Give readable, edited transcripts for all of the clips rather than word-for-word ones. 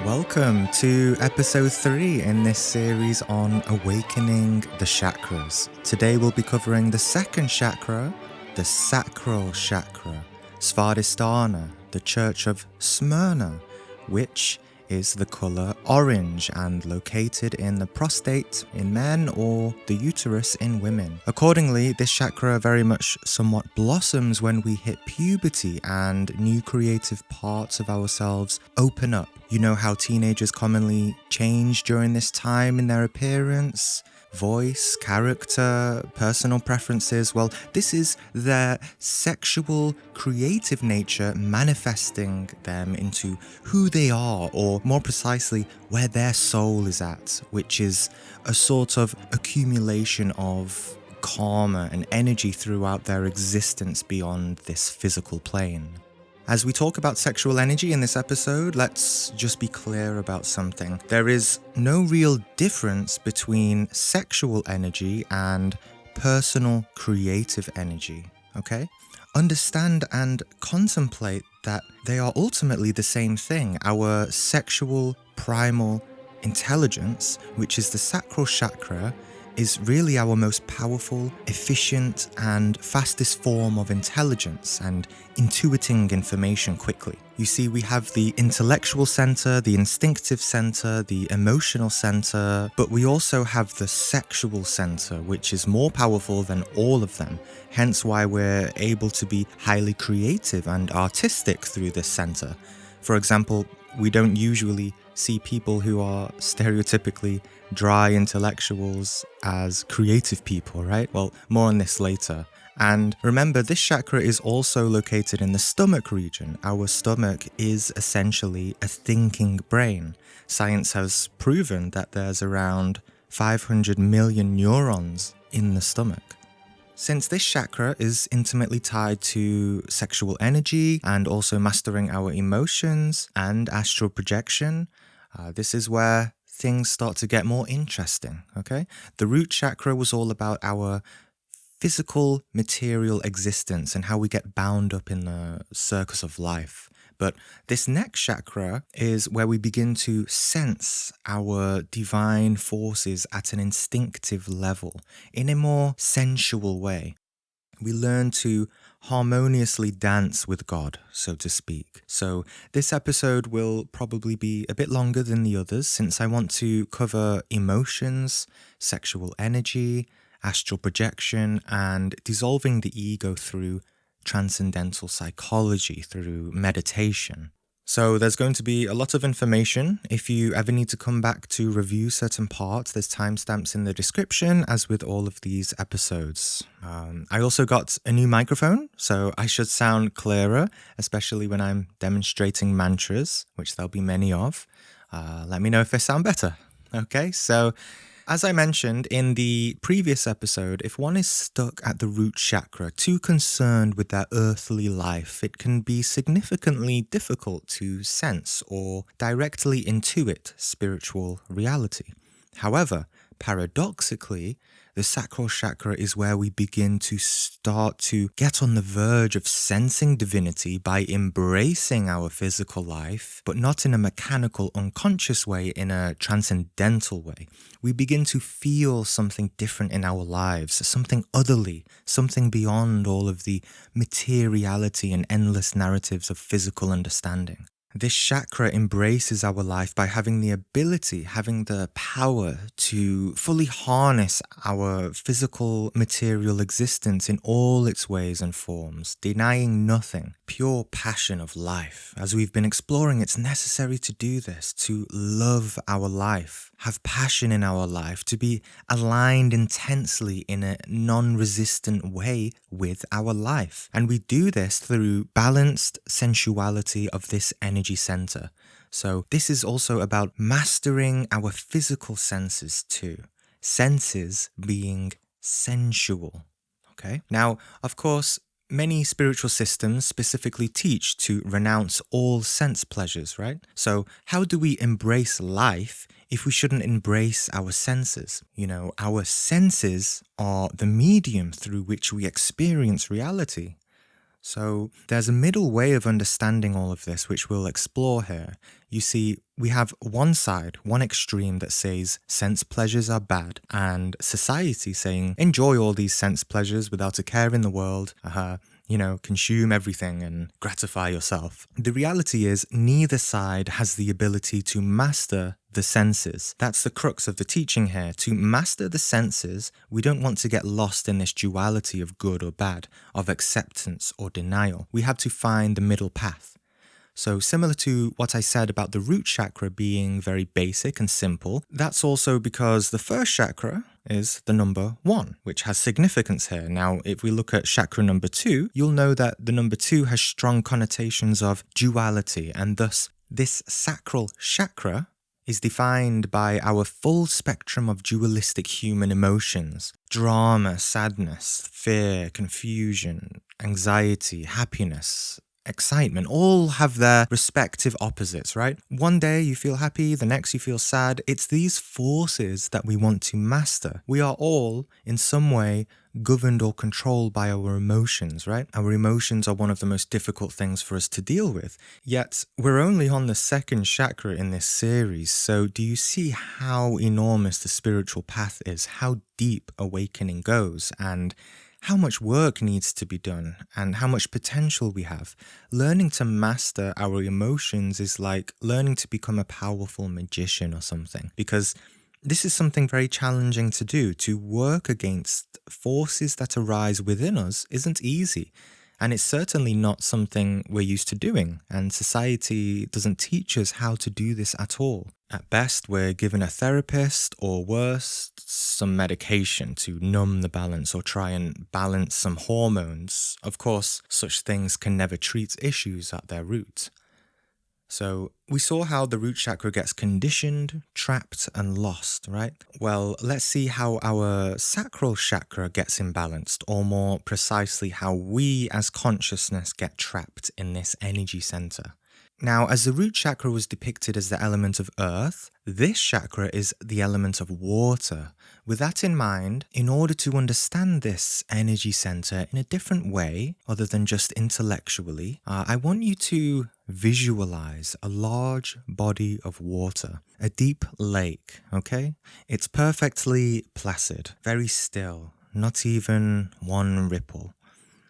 Welcome to episode 3 in this series on awakening the chakras. Today we'll be covering the second chakra, the Sacral Chakra, Svadhisthana, the Church of Smyrna, which is the colour orange and located in the prostate in men or the uterus in women. Accordingly, this chakra very much somewhat blossoms when we hit puberty and new creative parts of ourselves open up. You know how teenagers commonly change during this time in their appearance, voice, character, personal preferences. Well, this is their sexual creative nature manifesting them into who they are, or more precisely, where their soul is at, which is a sort of accumulation of karma and energy throughout their existence beyond this physical plane. As we talk about sexual energy in this episode, let's just be clear about something. There is no real difference between sexual energy and personal creative energy, okay? Understand and contemplate that they are ultimately the same thing. Our sexual primal intelligence, which is the sacral chakra, is really our most powerful, efficient, and fastest form of intelligence and intuiting information quickly. You see, we have the intellectual center, the instinctive center, the emotional center, but we also have the sexual center, which is more powerful than all of them, hence why we're able to be highly creative and artistic through this center. For example, we don't usually see people who are stereotypically dry intellectuals as creative people, right? Well, more on this later. And remember, this chakra is also located in the stomach region. Our stomach is essentially a thinking brain. Science has proven that there's around 500 million neurons in the stomach. Since this chakra is intimately tied to sexual energy and also mastering our emotions and astral projection, this is where things start to get more interesting, okay? The root chakra was all about our physical material existence and how we get bound up in the circus of life. But this next chakra is where we begin to sense our divine forces at an instinctive level, in a more sensual way. We learn to harmoniously dance with God, so to speak. So this episode will probably be a bit longer than the others, since I want to cover emotions, sexual energy, astral projection, and dissolving the ego through Transcendental Psychology, through meditation. So there's going to be a lot of information. If you ever need to come back to review certain parts, there's timestamps in the description, as with all of these episodes. I also got a new microphone, so I should sound clearer, especially when I'm demonstrating mantras, which there'll be many of. Let me know if they sound better. Okay, so as I mentioned in the previous episode, if one is stuck at the root chakra, too concerned with their earthly life, it can be significantly difficult to sense or directly intuit spiritual reality. However, paradoxically, the sacral chakra is where we begin to start to get on the verge of sensing divinity by embracing our physical life, but not in a mechanical, unconscious way, in a transcendental way. We begin to feel something different in our lives, something otherly, something beyond all of the materiality and endless narratives of physical understanding. This chakra embraces our life by having the ability, having the power to fully harness our physical material existence in all its ways and forms, denying nothing, pure passion of life. As we've been exploring, it's necessary to do this, to love our life, have passion in our life, to be aligned intensely in a non-resistant way with our life. And we do this through balanced sensuality of this energy center. So this is also about mastering our physical senses too. Senses being sensual. Okay. Now, of course, many spiritual systems specifically teach to renounce all sense pleasures, right? So, how do we embrace life if we shouldn't embrace our senses? You know, our senses are the medium through which we experience reality. So there's a middle way of understanding all of this, which we'll explore here. You see, we have one side, one extreme that says sense pleasures are bad, and society saying enjoy all these sense pleasures without a care in the world. Consume everything and gratify yourself. The reality is, neither side has the ability to master the senses. That's the crux of the teaching here. To master the senses, we don't want to get lost in this duality of good or bad, of acceptance or denial. We have to find the middle path. So similar to what I said about the root chakra being very basic and simple, that's also because the first chakra is the number 1, which has significance here. Now, if we look at chakra number 2, you'll know that the number 2 has strong connotations of duality, and thus this sacral chakra is defined by our full spectrum of dualistic human emotions: drama, sadness, fear, confusion, anxiety, happiness, excitement. All have their respective opposites, right? One day you feel happy, the next you feel sad. It's these forces that we want to master. We are all, in some way, governed or controlled by our emotions, right? Our emotions are one of the most difficult things for us to deal with. Yet, we're only on the second chakra in this series, so do you see how enormous the spiritual path is, how deep awakening goes, and how much work needs to be done, and how much potential we have? Learning to master our emotions is like learning to become a powerful magician or something, because this is something very challenging to do. To work against forces that arise within us isn't easy. And it's certainly not something we're used to doing. And society doesn't teach us how to do this at all. At best, we're given a therapist, or worse, some medication to numb the balance or try and balance some hormones. Of course, such things can never treat issues at their root. So we saw how the root chakra gets conditioned, trapped, and lost, right? Well, let's see how our sacral chakra gets imbalanced, or more precisely, how we as consciousness get trapped in this energy center. Now, as the root chakra was depicted as the element of earth, this chakra is the element of water. With that in mind, in order to understand this energy center in a different way, other than just intellectually, I want you to visualize a large body of water, a deep lake, okay? It's perfectly placid, very still, not even one ripple.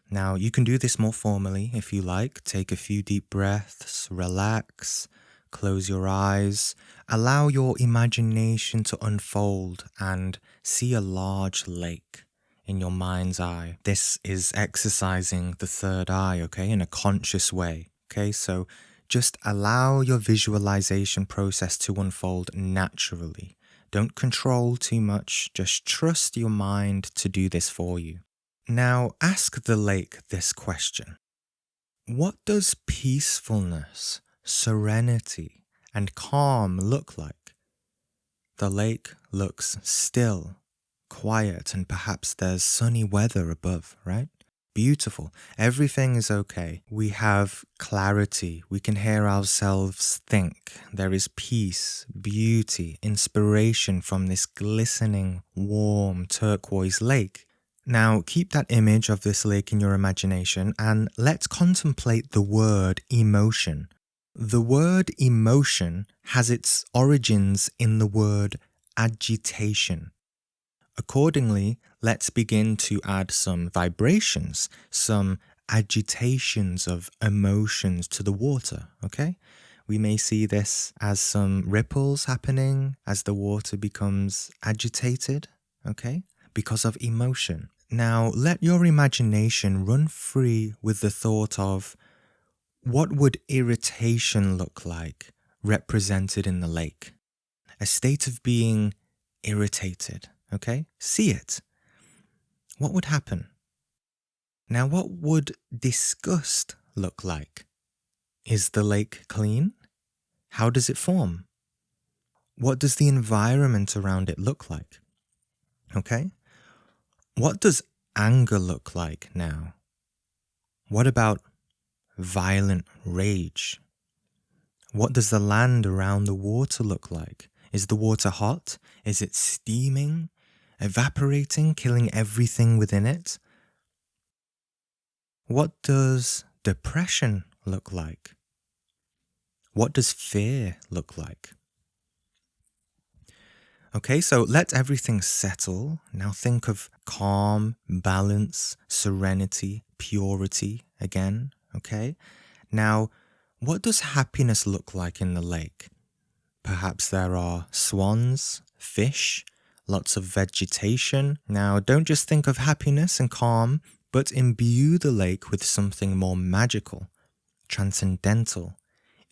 Now, you can do this more formally if you like. Take a few deep breaths, relax, close your eyes, allow your imagination to unfold and see a large lake in your mind's eye. This is exercising the third eye, okay, in a conscious way, okay? So just allow your visualization process to unfold naturally. Don't control too much, just trust your mind to do this for you. Now, ask the lake this question: what does peacefulness, serenity, and calm look like? The lake looks still, quiet, and perhaps there's sunny weather above, right? Beautiful. Everything is okay. We have clarity. We can hear ourselves think. There is peace, beauty, inspiration from this glistening, warm, turquoise lake. Now, keep that image of this lake in your imagination and let's contemplate the word emotion. The word emotion has its origins in the word agitation. Accordingly, let's begin to add some vibrations, some agitations of emotions to the water, okay? We may see this as some ripples happening as the water becomes agitated, okay? Because of emotion. Now, let your imagination run free with the thought of what would irritation look like represented in the lake? A state of being irritated, okay? See it. What would happen? Now, what would disgust look like? Is the lake clean? How does it form? What does the environment around it look like? Okay? What does anger look like now? What about violent rage? What does the land around the water look like? Is the water hot? Is it steaming? Evaporating, killing everything within it? What does depression look like? What does fear look like? Okay, so let everything settle. Now think of calm, balance, serenity, purity again, okay? Now, what does happiness look like in the lake? Perhaps there are swans, fish, lots of vegetation. Now, don't just think of happiness and calm, but imbue the lake with something more magical, transcendental.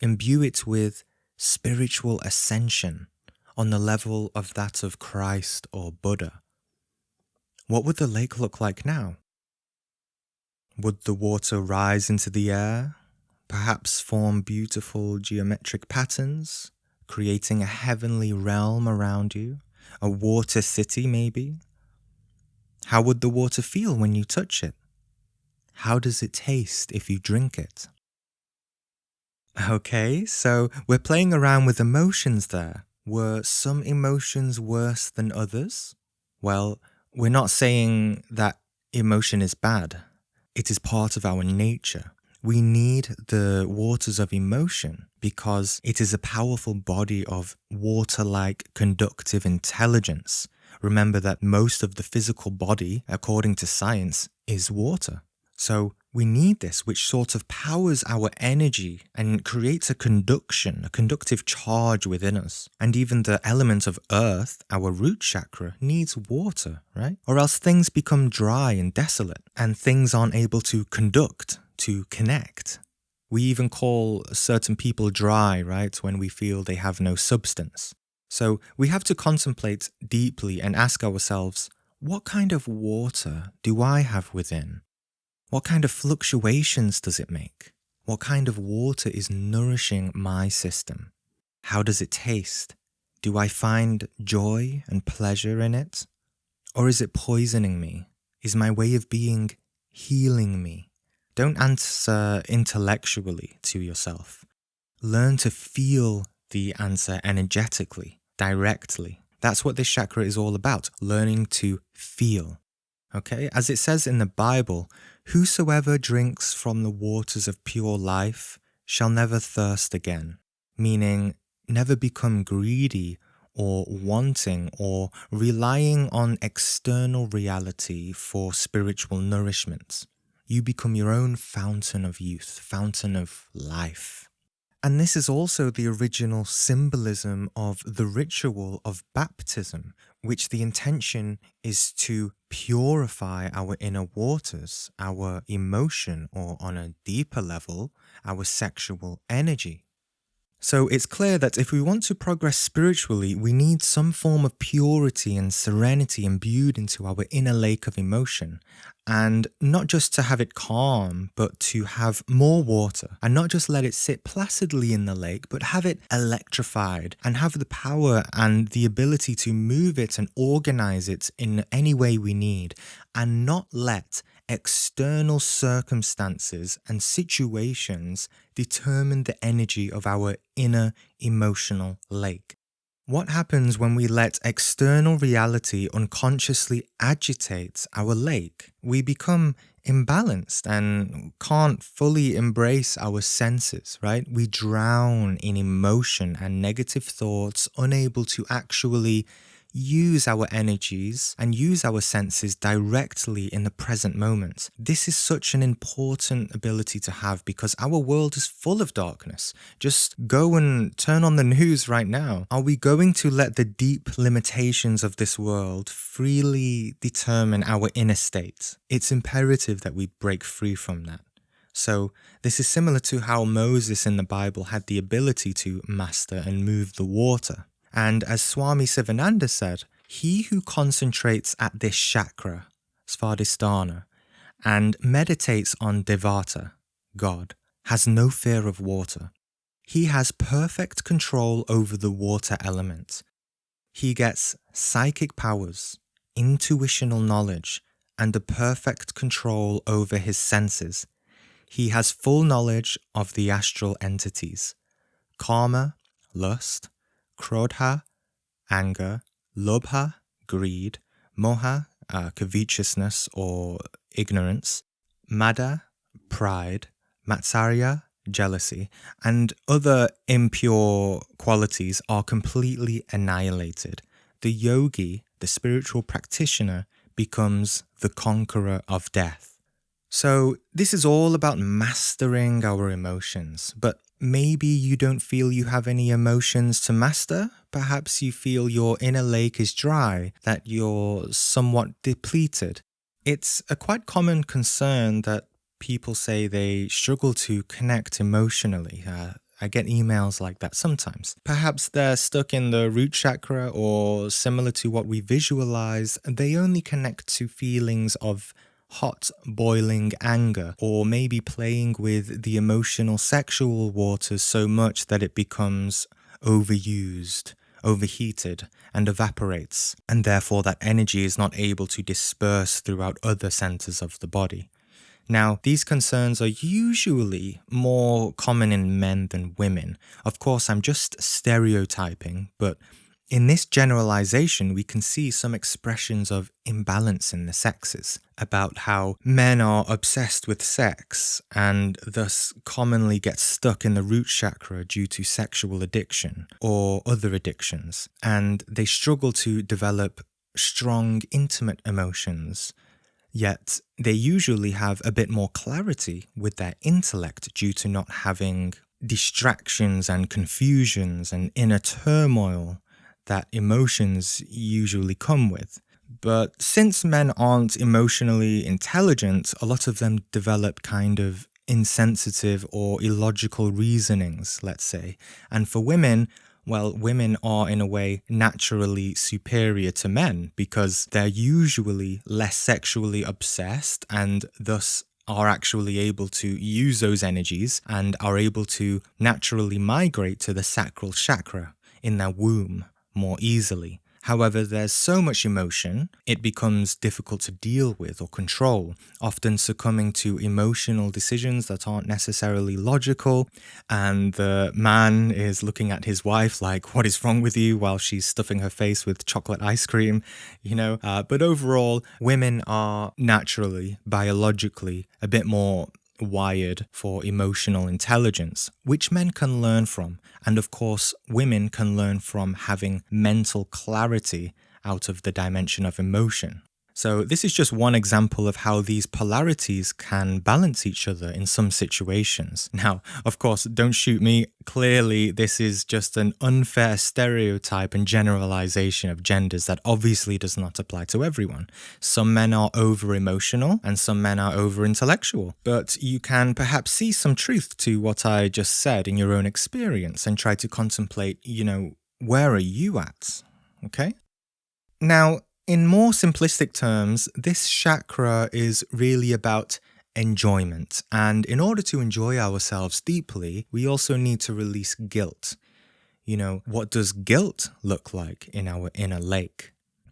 Imbue it with spiritual ascension on the level of that of Christ or Buddha. What would the lake look like now? Would the water rise into the air, perhaps form beautiful geometric patterns, creating a heavenly realm around you, a water city maybe? How would the water feel when you touch it? How does it taste if you drink it? Okay, so we're playing around with emotions there. Were some emotions worse than others? Well, we're not saying that emotion is bad. It is part of our nature. We need the waters of emotion because it is a powerful body of water-like conductive intelligence. Remember that most of the physical body, according to science, is water. So we need this, which sort of powers our energy and creates a conductive charge within us. And even the element of earth, our root chakra, needs water, right? Or else things become dry and desolate, and things aren't able to conduct, to connect. We even call certain people dry, right, when we feel they have no substance. So we have to contemplate deeply and ask ourselves, what kind of water do I have within? What kind of fluctuations does it make? What kind of water is nourishing my system? How does it taste? Do I find joy and pleasure in it? Or is it poisoning me? Is my way of being healing me? Don't answer intellectually to yourself. Learn to feel the answer energetically, directly. That's what this chakra is all about, learning to feel. Okay, as it says in the Bible, whosoever drinks from the waters of pure life shall never thirst again, meaning never become greedy or wanting or relying on external reality for spiritual nourishment. You become your own fountain of youth, fountain of life. And this is also the original symbolism of the ritual of baptism, which the intention is to purify our inner waters, our emotion, or on a deeper level, our sexual energy. So it's clear that if we want to progress spiritually, we need some form of purity and serenity imbued into our inner lake of emotion. And not just to have it calm, but to have more water. And not just let it sit placidly in the lake, but have it electrified and have the power and the ability to move it and organize it in any way we need. And not let external circumstances and situations determine the energy of our inner emotional lake. What happens when we let external reality unconsciously agitate our lake? We become imbalanced and can't fully embrace our senses, right? We drown in emotion and negative thoughts, unable to actually use our energies and use our senses directly in the present moment. This is such an important ability to have because our world is full of darkness. Just go and turn on the news right now. Are we going to let the deep limitations of this world freely determine our inner state? It's imperative that we break free from that. So this is similar to how Moses in the Bible had the ability to master and move the water. And as Swami Sivananda said, he who concentrates at this chakra, Svadhisthana, and meditates on Devata, God, has no fear of water. He has perfect control over the water element. He gets psychic powers, intuitional knowledge, and a perfect control over his senses. He has full knowledge of the astral entities: karma, lust; krodha, anger; lobha, greed; moha, covetousness or ignorance; mada, pride; matsarya, jealousy, and other impure qualities are completely annihilated. The yogi, the spiritual practitioner, becomes the conqueror of death. So this is all about mastering our emotions, but maybe you don't feel you have any emotions to master. Perhaps you feel your inner lake is dry, that you're somewhat depleted. It's a quite common concern that people say they struggle to connect emotionally. I get emails like that sometimes. Perhaps they're stuck in the root chakra, or similar to what we visualize, they only connect to feelings of hot, boiling anger, or maybe playing with the emotional sexual waters so much that it becomes overused, overheated, and evaporates, and therefore that energy is not able to disperse throughout other centers of the body. Now, these concerns are usually more common in men than women. Of course, I'm just stereotyping, but in this generalization, we can see some expressions of imbalance in the sexes, about how men are obsessed with sex and thus commonly get stuck in the root chakra due to sexual addiction or other addictions, and they struggle to develop strong, intimate emotions. Yet they usually have a bit more clarity with their intellect due to not having distractions and confusions and inner turmoil that emotions usually come with. But since men aren't emotionally intelligent, a lot of them develop kind of insensitive or illogical reasonings, let's say. And for women, well, women are in a way naturally superior to men because they're usually less sexually obsessed and thus are actually able to use those energies and are able to naturally migrate to the sacral chakra in their womb more easily. However, there's so much emotion, it becomes difficult to deal with or control, often succumbing to emotional decisions that aren't necessarily logical, and the man is looking at his wife like, what is wrong with you, while she's stuffing her face with chocolate ice cream, But overall, women are naturally, biologically, a bit more wired for emotional intelligence, which men can learn from. And of course, women can learn from having mental clarity out of the dimension of emotion. So this is just one example of how these polarities can balance each other in some situations. Now, of course, don't shoot me. Clearly, this is just an unfair stereotype and generalization of genders that obviously does not apply to everyone. Some men are over-emotional and some men are over-intellectual. But you can perhaps see some truth to what I just said in your own experience and try to contemplate, where are you at? Okay? Now, in more simplistic terms, this chakra is really about enjoyment. And in order to enjoy ourselves deeply, we also need to release guilt. What does guilt look like in our inner lake?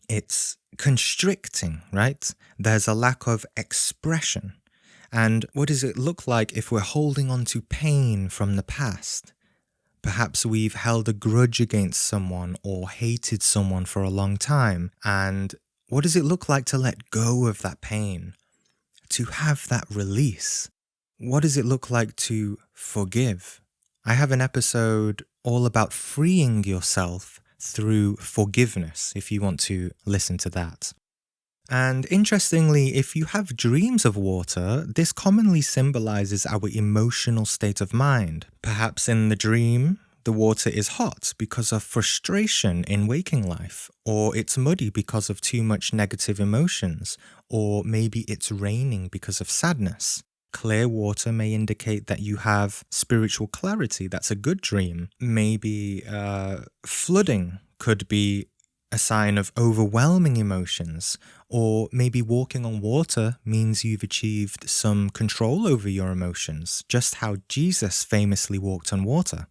It's constricting, right? There's a lack of expression. And what does it look like if we're holding on to pain from the past? Perhaps we've held a grudge against someone or hated someone for a long time. And what does it look like to let go of that pain? To have that release? What does it look like to forgive? I have an episode all about freeing yourself through forgiveness, if you want to listen to that. And interestingly, if you have dreams of water, this commonly symbolizes our emotional state of mind. Perhaps in the dream, the water is hot because of frustration in waking life, or it's muddy because of too much negative emotions, or maybe it's raining because of sadness. Clear water may indicate that you have spiritual clarity. That's a good dream. Maybe flooding could be a sign of overwhelming emotions, or maybe walking on water means you've achieved some control over your emotions, just how Jesus famously walked on water.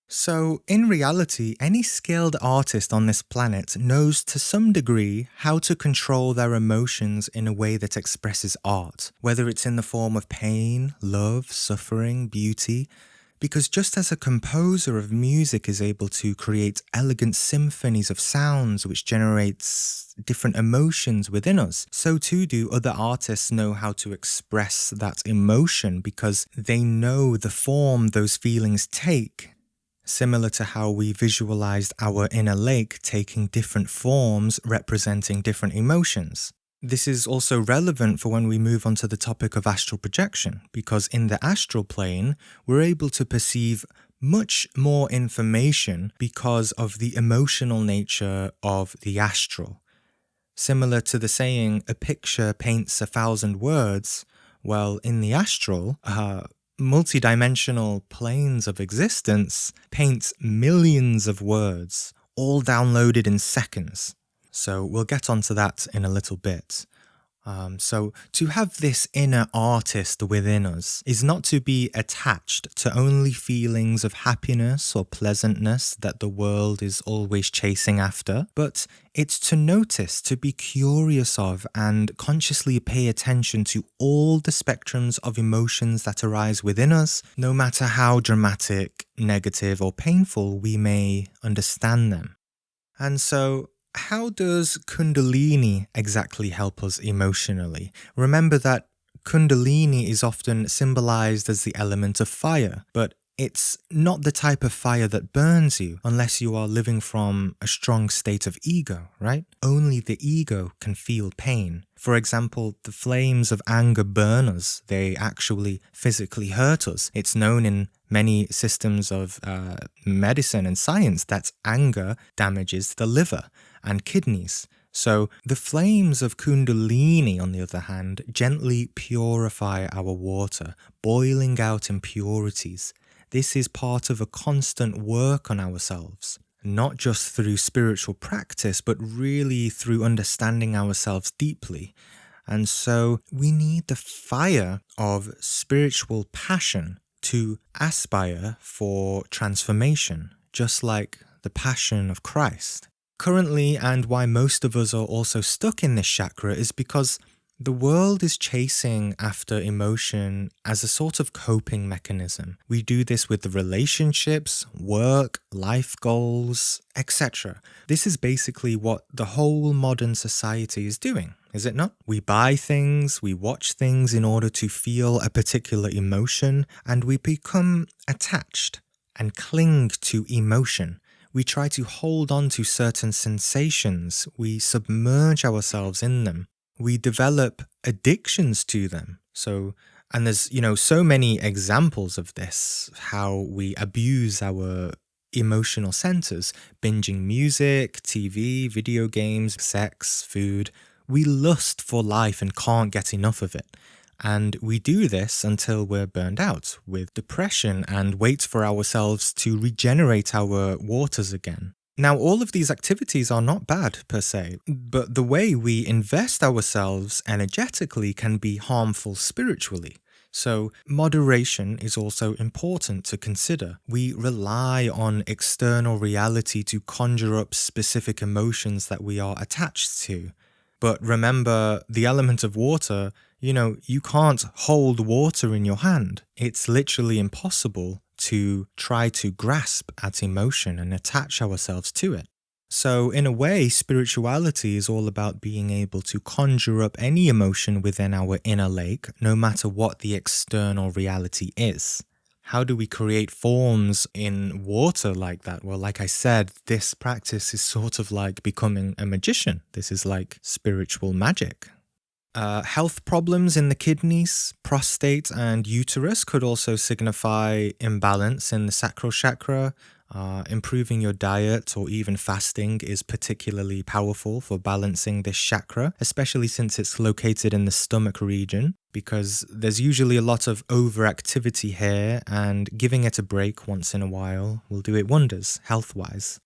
So, in reality, any skilled artist on this planet knows to some degree how to control their emotions in a way that expresses art, whether it's in the form of pain, love, suffering, beauty. Because just as a composer of music is able to create elegant symphonies of sounds which generates different emotions within us, so too do other artists know how to express that emotion because they know the form those feelings take. Similar to how we visualized our inner lake taking different forms representing different emotions. This is also relevant for when we move on to the topic of astral projection, because in the astral plane, we're able to perceive much more information because of the emotional nature of the astral. Similar to the saying, a picture paints 1,000 words, well, in the astral, multidimensional planes of existence paints millions of words, all downloaded in seconds. So we'll get onto that in a little bit. So to have this inner artist within us is not to be attached to only feelings of happiness or pleasantness that the world is always chasing after, but it's to notice, to be curious of, and consciously pay attention to all the spectrums of emotions that arise within us, no matter how dramatic, negative, or painful we may understand them. And so, how does Kundalini exactly help us emotionally? Remember that Kundalini is often symbolized as the element of fire, but it's not the type of fire that burns you unless you are living from a strong state of ego, right? Only the ego can feel pain. For example, the flames of anger burn us. They actually physically hurt us. It's known in many systems of medicine and science that anger damages the liver and kidneys. So the flames of Kundalini, on the other hand, gently purify our water, boiling out impurities. This is part of a constant work on ourselves, not just through spiritual practice, but really through understanding ourselves deeply. And so we need the fire of spiritual passion to aspire for transformation, just like the passion of Christ. Currently, and why most of us are also stuck in this chakra, is because the world is chasing after emotion as a sort of coping mechanism. We do this with the relationships, work, life goals, etc. This is basically what the whole modern society is doing, is it not? We buy things, we watch things in order to feel a particular emotion, and we become attached and cling to emotion. We try to hold on to certain sensations, we submerge ourselves in them. We develop addictions to them. And there's, so many examples of this, how we abuse our emotional centers, binging music, TV, video games, sex, food. We lust for life and can't get enough of it. And we do this until we're burned out with depression and wait for ourselves to regenerate our waters again. Now, all of these activities are not bad per se, but the way we invest ourselves energetically can be harmful spiritually. So, moderation is also important to consider. We rely on external reality to conjure up specific emotions that we are attached to. But remember, the element of water, you can't hold water in your hand. It's literally impossible to try to grasp at emotion and attach ourselves to it. So in a way, spirituality is all about being able to conjure up any emotion within our inner lake, no matter what the external reality is. How do we create forms in water like that? Well, like I said, this practice is sort of like becoming a magician. This is like spiritual magic. Health problems in the kidneys, prostate, and uterus could also signify imbalance in the sacral chakra. Improving your diet or even fasting is particularly powerful for balancing this chakra, especially since it's located in the stomach region, because there's usually a lot of overactivity here, and giving it a break once in a while will do it wonders health-wise.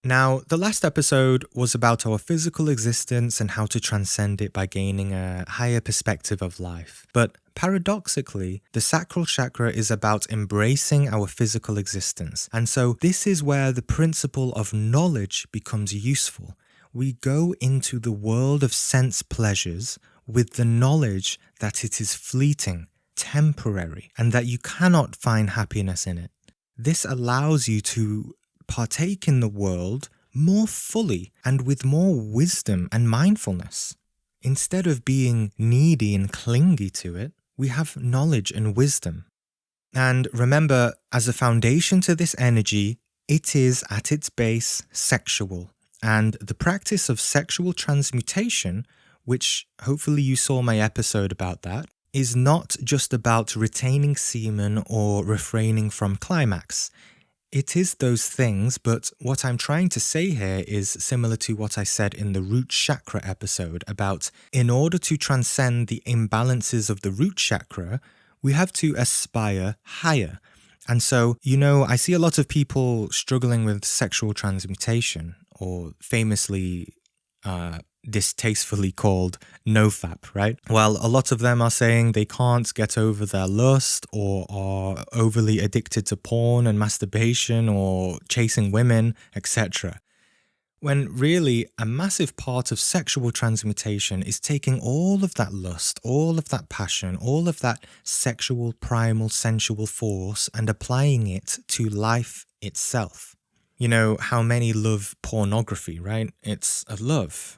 Now, the last episode was about our physical existence and how to transcend it by gaining a higher perspective of life. But paradoxically, the sacral chakra is about embracing our physical existence. And so this is where the principle of knowledge becomes useful. We go into the world of sense pleasures with the knowledge that it is fleeting, temporary, and that you cannot find happiness in it. This allows you to partake in the world more fully and with more wisdom and mindfulness. Instead of being needy and clingy to it, we have knowledge and wisdom. And remember, as a foundation to this energy, it is at its base sexual. And the practice of sexual transmutation, which hopefully you saw my episode about that, is not just about retaining semen or refraining from climax. It is those things, but what I'm trying to say here is similar to what I said in the root chakra episode about in order to transcend the imbalances of the root chakra, we have to aspire higher. And so, I see a lot of people struggling with sexual transmutation, or famously distastefully called NoFap, right? Well, a lot of them are saying they can't get over their lust or are overly addicted to porn and masturbation or chasing women, etc. When really a massive part of sexual transmutation is taking all of that lust, all of that passion, all of that sexual, primal, sensual force and applying it to life itself. You know how many love pornography, right? It's a love.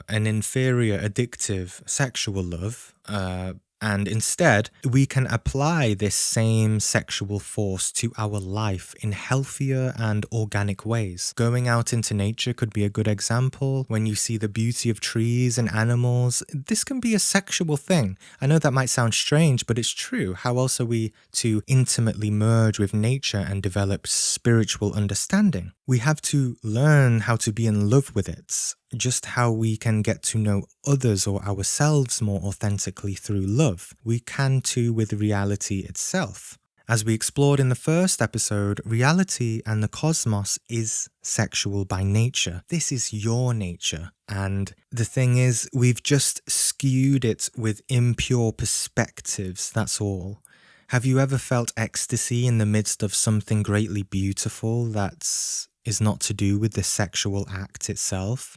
An inferior, addictive, sexual love, and instead we can apply this same sexual force to our life in healthier and organic ways. Going out into nature could be a good example. When you see the beauty of trees and animals, this can be a sexual thing. I know that might sound strange, but it's true. How else are we to intimately merge with nature and develop spiritual understanding? We have to learn how to be in love with it. Just how we can get to know others or ourselves more authentically through love, we can too with reality itself. As we explored in the first episode, reality and the cosmos is sexual by nature. This is your nature. And the thing is, we've just skewed it with impure perspectives, that's all. Have you ever felt ecstasy in the midst of something greatly beautiful that is not to do with the sexual act itself?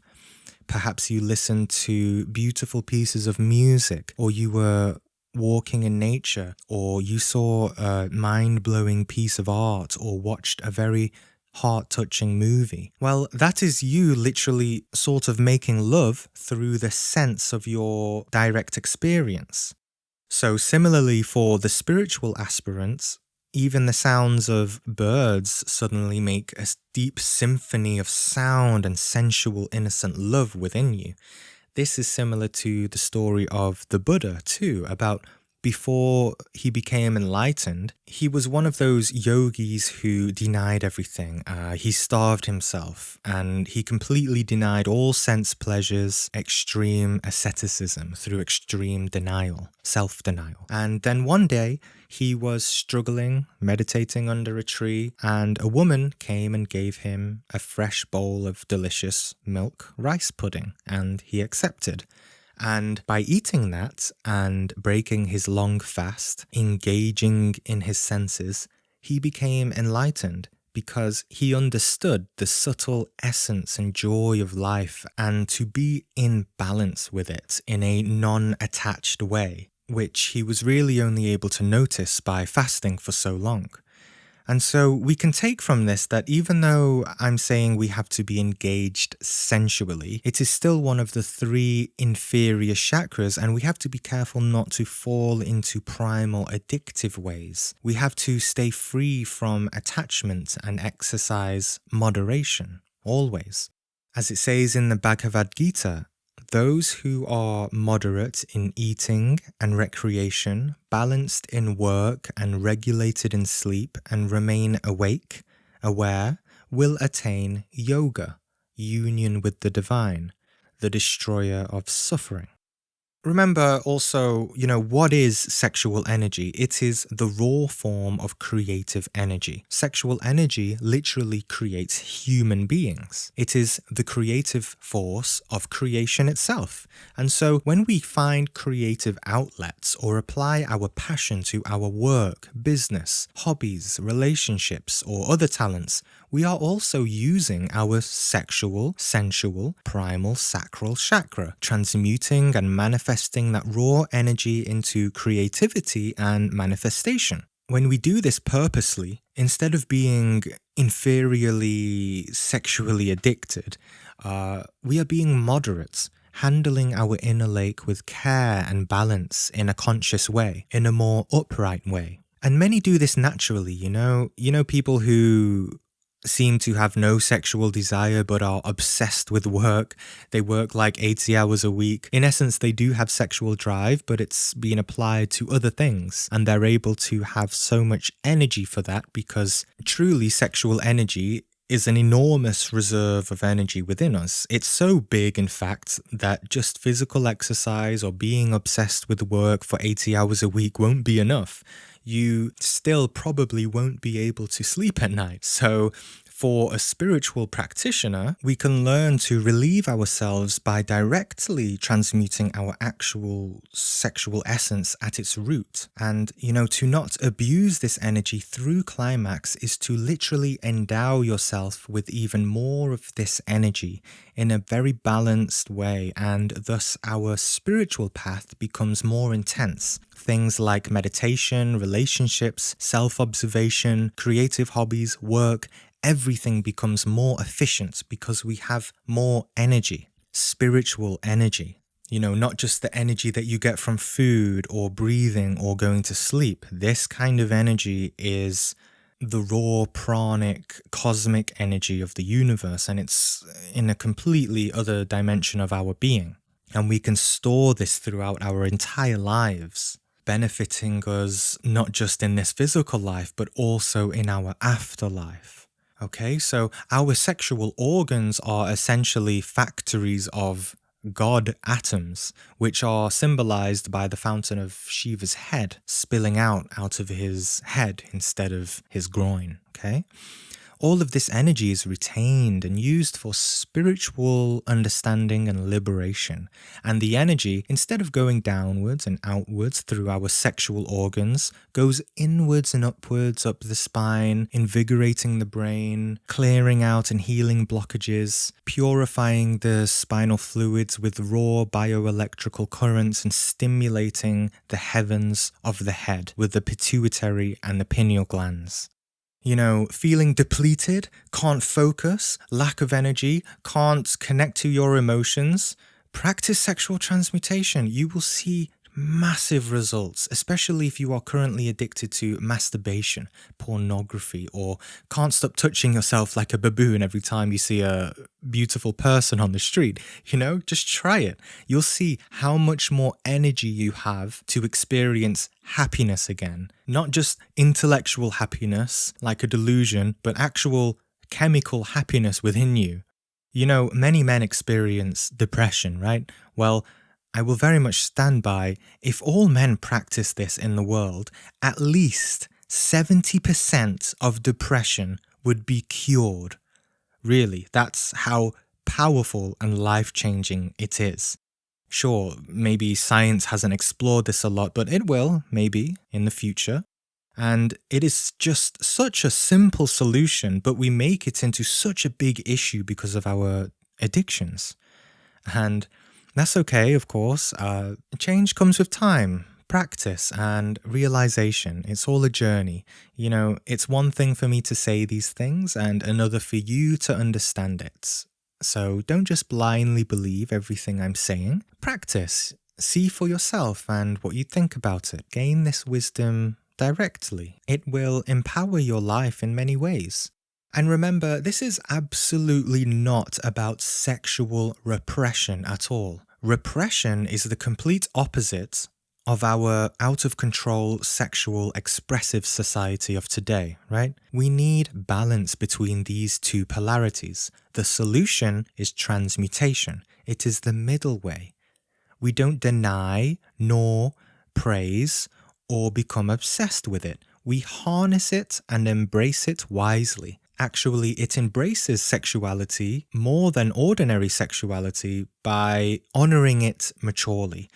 Perhaps you listened to beautiful pieces of music, or you were walking in nature, or you saw a mind-blowing piece of art, or watched a very heart-touching movie. Well, that is you literally sort of making love through the sense of your direct experience. So similarly for the spiritual aspirants, even the sounds of birds suddenly make a deep symphony of sound and sensual, innocent love within you. This is similar to the story of the Buddha too, about before he became enlightened, he was one of those yogis who denied everything. He starved himself and he completely denied all sense pleasures, extreme asceticism through extreme denial, self-denial. And then one day he was struggling, meditating under a tree, and a woman came and gave him a fresh bowl of delicious milk rice pudding, and he accepted. And by eating that and breaking his long fast, engaging in his senses, he became enlightened because he understood the subtle essence and joy of life and to be in balance with it in a non-attached way, which he was really only able to notice by fasting for so long. And so we can take from this that even though I'm saying we have to be engaged sensually, it is still one of the three inferior chakras, and we have to be careful not to fall into primal addictive ways. We have to stay free from attachment and exercise moderation, always. As it says in the Bhagavad Gita, those who are moderate in eating and recreation, balanced in work and regulated in sleep, and remain awake, aware, will attain yoga, union with the divine, the destroyer of suffering. Remember also, what is sexual energy? It is the raw form of creative energy. Sexual energy literally creates human beings. It is the creative force of creation itself. And so when we find creative outlets or apply our passion to our work, business, hobbies, relationships, or other talents, we are also using our sexual, sensual, primal sacral chakra, transmuting and manifesting that raw energy into creativity and manifestation. When we do this purposely, instead of being inferiorly sexually addicted, we are being moderate, handling our inner lake with care and balance in a conscious way, in a more upright way. And many do this naturally, people who seem to have no sexual desire but are obsessed with work. They work like 80 hours a week. In essence, they do have sexual drive, but it's being applied to other things. And they're able to have so much energy for that because truly sexual energy is an enormous reserve of energy within us. It's so big, in fact, that just physical exercise or being obsessed with work for 80 hours a week won't be enough. You still probably won't be able to sleep at night. So for a spiritual practitioner, we can learn to relieve ourselves by directly transmuting our actual sexual essence at its root. And, to not abuse this energy through climax is to literally endow yourself with even more of this energy in a very balanced way, and thus our spiritual path becomes more intense. Things like meditation, relationships, self-observation, creative hobbies, work, everything becomes more efficient because we have more energy, spiritual energy. Not just the energy that you get from food or breathing or going to sleep. This kind of energy is the raw, pranic, cosmic energy of the universe, and it's in a completely other dimension of our being. And we can store this throughout our entire lives, benefiting us not just in this physical life, but also in our afterlife. Okay, so our sexual organs are essentially factories of God atoms, which are symbolized by the fountain of Shiva's head spilling out of his head instead of his groin. Okay? All of this energy is retained and used for spiritual understanding and liberation. And the energy, instead of going downwards and outwards through our sexual organs, goes inwards and upwards up the spine, invigorating the brain, clearing out and healing blockages, purifying the spinal fluids with raw bioelectrical currents and stimulating the heavens of the head with the pituitary and the pineal glands. Feeling depleted, can't focus, lack of energy, can't connect to your emotions, practice sexual transmutation. You will see massive results, especially if you are currently addicted to masturbation, pornography, or can't stop touching yourself like a baboon every time you see a beautiful person on the street. Just try it. You'll see how much more energy you have to experience happiness again. Not just intellectual happiness like a delusion, but actual chemical happiness within you. Many men experience depression, right? Well, I will very much stand by, if all men practice this in the world, at least 70% of depression would be cured. Really, that's how powerful and life-changing it is. Sure, maybe science hasn't explored this a lot, but it will, maybe, in the future. And it is just such a simple solution, but we make it into such a big issue because of our addictions. And that's okay, of course. Change comes with time, practice, and realization. It's all a journey. It's one thing for me to say these things and another for you to understand it. So don't just blindly believe everything I'm saying. Practice. See for yourself and what you think about it. Gain this wisdom directly. It will empower your life in many ways. And remember, this is absolutely not about sexual repression at all. Repression is the complete opposite of our out-of-control sexual expressive society of today, right? We need balance between these two polarities. The solution is transmutation. It is the middle way. We don't deny nor praise or become obsessed with it. We harness it and embrace it wisely. Actually, it embraces sexuality more than ordinary sexuality by honoring it maturely.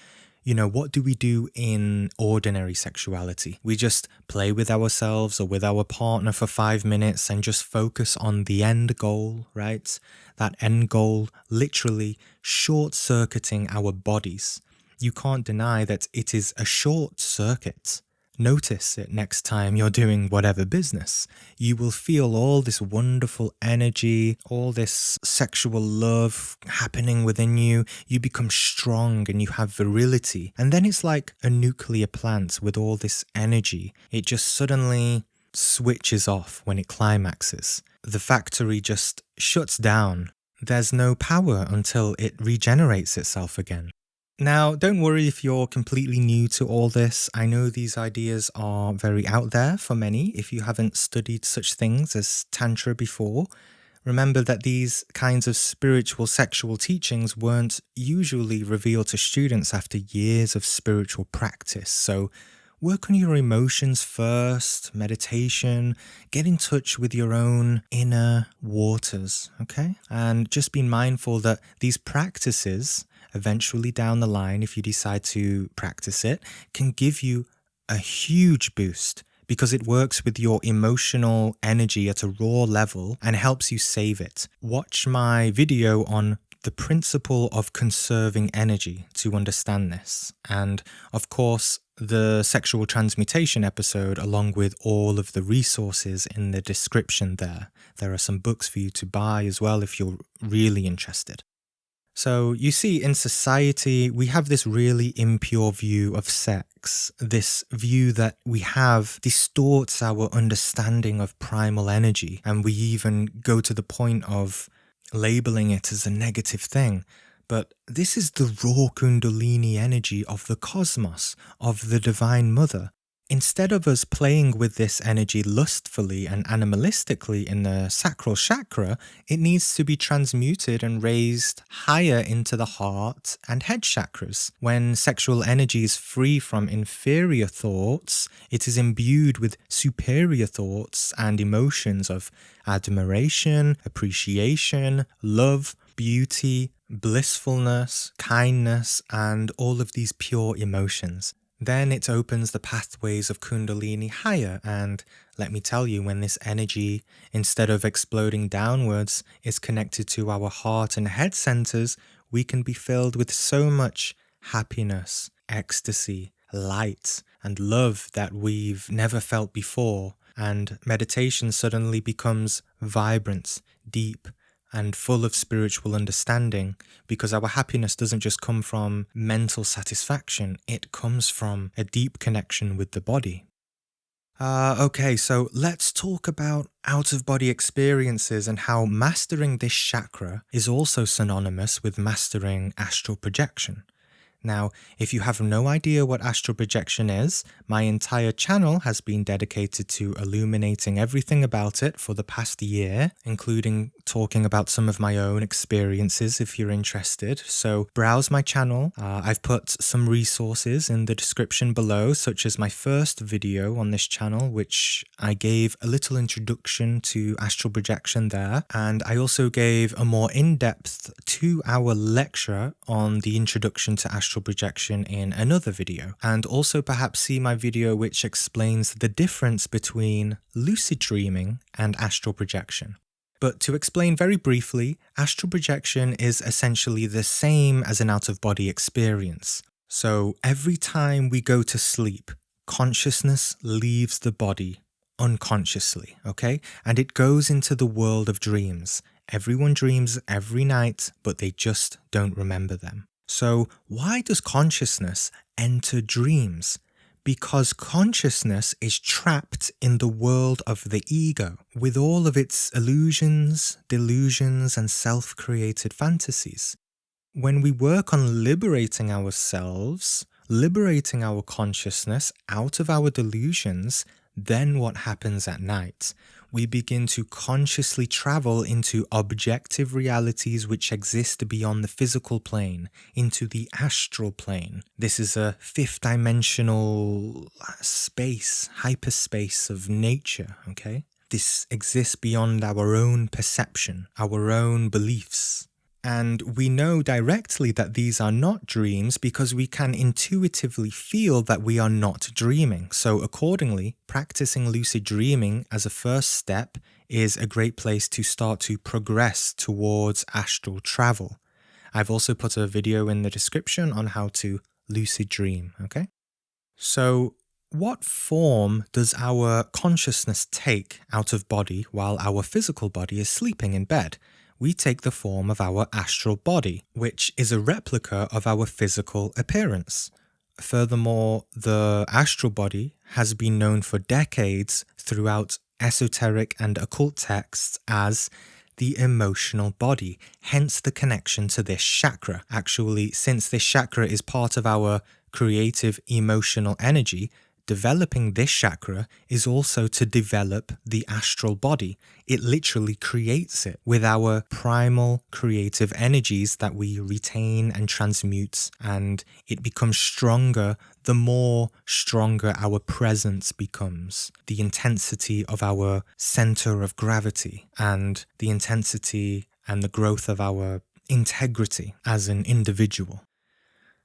You know, what do we do in ordinary sexuality? We just play with ourselves or with our partner for 5 minutes and just focus on the end goal, right? That end goal literally short-circuiting our bodies. You can't deny that it is a short circuit. Notice it next time you're doing whatever business. You will feel all this wonderful energy, all this sexual love happening within you. You become strong and you have virility. And then it's like a nuclear plant with all this energy. It just suddenly switches off when it climaxes. The factory just shuts down. There's no power until it regenerates itself again. Now, don't worry if you're completely new to all this. I know these ideas are very out there for many if you haven't studied such things as Tantra before. Remember that these kinds of spiritual sexual teachings weren't usually revealed to students after years of spiritual practice. So work on your emotions first, meditation, get in touch with your own inner waters, okay? And just be mindful that these practices, eventually down the line, if you decide to practice it, can give you a huge boost because it works with your emotional energy at a raw level and helps you save it. Watch my video on the principle of conserving energy to understand this. And of course, the sexual transmutation episode, along with all of the resources in the description there. There are some books for you to buy as well if you're really interested. So you see, in society, we have this really impure view of sex. This view that we have distorts our understanding of primal energy, and we even go to the point of labeling it as a negative thing. But this is the raw Kundalini energy of the cosmos, of the Divine Mother. Instead of us playing with this energy lustfully and animalistically in the Sacral Chakra, it needs to be transmuted and raised higher into the heart and head chakras. When sexual energy is free from inferior thoughts, it is imbued with superior thoughts and emotions of admiration, appreciation, love, beauty, blissfulness, kindness, and all of these pure emotions. Then it opens the pathways of Kundalini higher, and let me tell you, when this energy, instead of exploding downwards, is connected to our heart and head centers, we can be filled with so much happiness, ecstasy, light, and love that we've never felt before, and meditation suddenly becomes vibrant, deep, and full of spiritual understanding, because our happiness doesn't just come from mental satisfaction, it comes from a deep connection with the body. Okay, so let's talk about out-of-body experiences and how mastering this chakra is also synonymous with mastering astral projection. Now, if you have no idea what astral projection is, my entire channel has been dedicated to illuminating everything about it for the past year, including talking about some of my own experiences if you're interested. So browse my channel. I've put some resources in the description below, such as my first video on this channel, which I gave a little introduction to astral projection there. And I also gave a more in-depth 2-hour lecture on the introduction to astral projection in another video, and also perhaps see my video which explains the difference between lucid dreaming and astral projection. But to explain very briefly, astral projection is essentially the same as an out-of-body experience. So every time we go to sleep, consciousness leaves the body unconsciously, okay? And it goes into the world of dreams. Everyone dreams every night, but they just don't remember them. So why does consciousness enter dreams? Because consciousness is trapped in the world of the ego, with all of its illusions, delusions, and self-created fantasies. When we work on liberating ourselves, liberating our consciousness out of our delusions, Then what happens at night? We begin to consciously travel into objective realities which exist beyond the physical plane, into the astral plane. This is a fifth dimensional space, hyperspace of nature, okay? This exists beyond our own perception, our own beliefs. And we know directly that these are not dreams because we can intuitively feel that we are not dreaming. So accordingly, practicing lucid dreaming as a first step is a great place to start to progress towards astral travel. I've also put a video in the description on how to lucid dream, okay? So what form does our consciousness take out of body while our physical body is sleeping in bed? We take the form of our astral body, which is a replica of our physical appearance. Furthermore, the astral body has been known for decades throughout esoteric and occult texts as the emotional body, hence the connection to this chakra. Actually, since this chakra is part of our creative emotional energy, developing this chakra is also to develop the astral body. It literally creates it with our primal creative energies that we retain and transmute, and it becomes stronger the more stronger our presence becomes. The intensity of our center of gravity and the intensity and the growth of our integrity as an individual.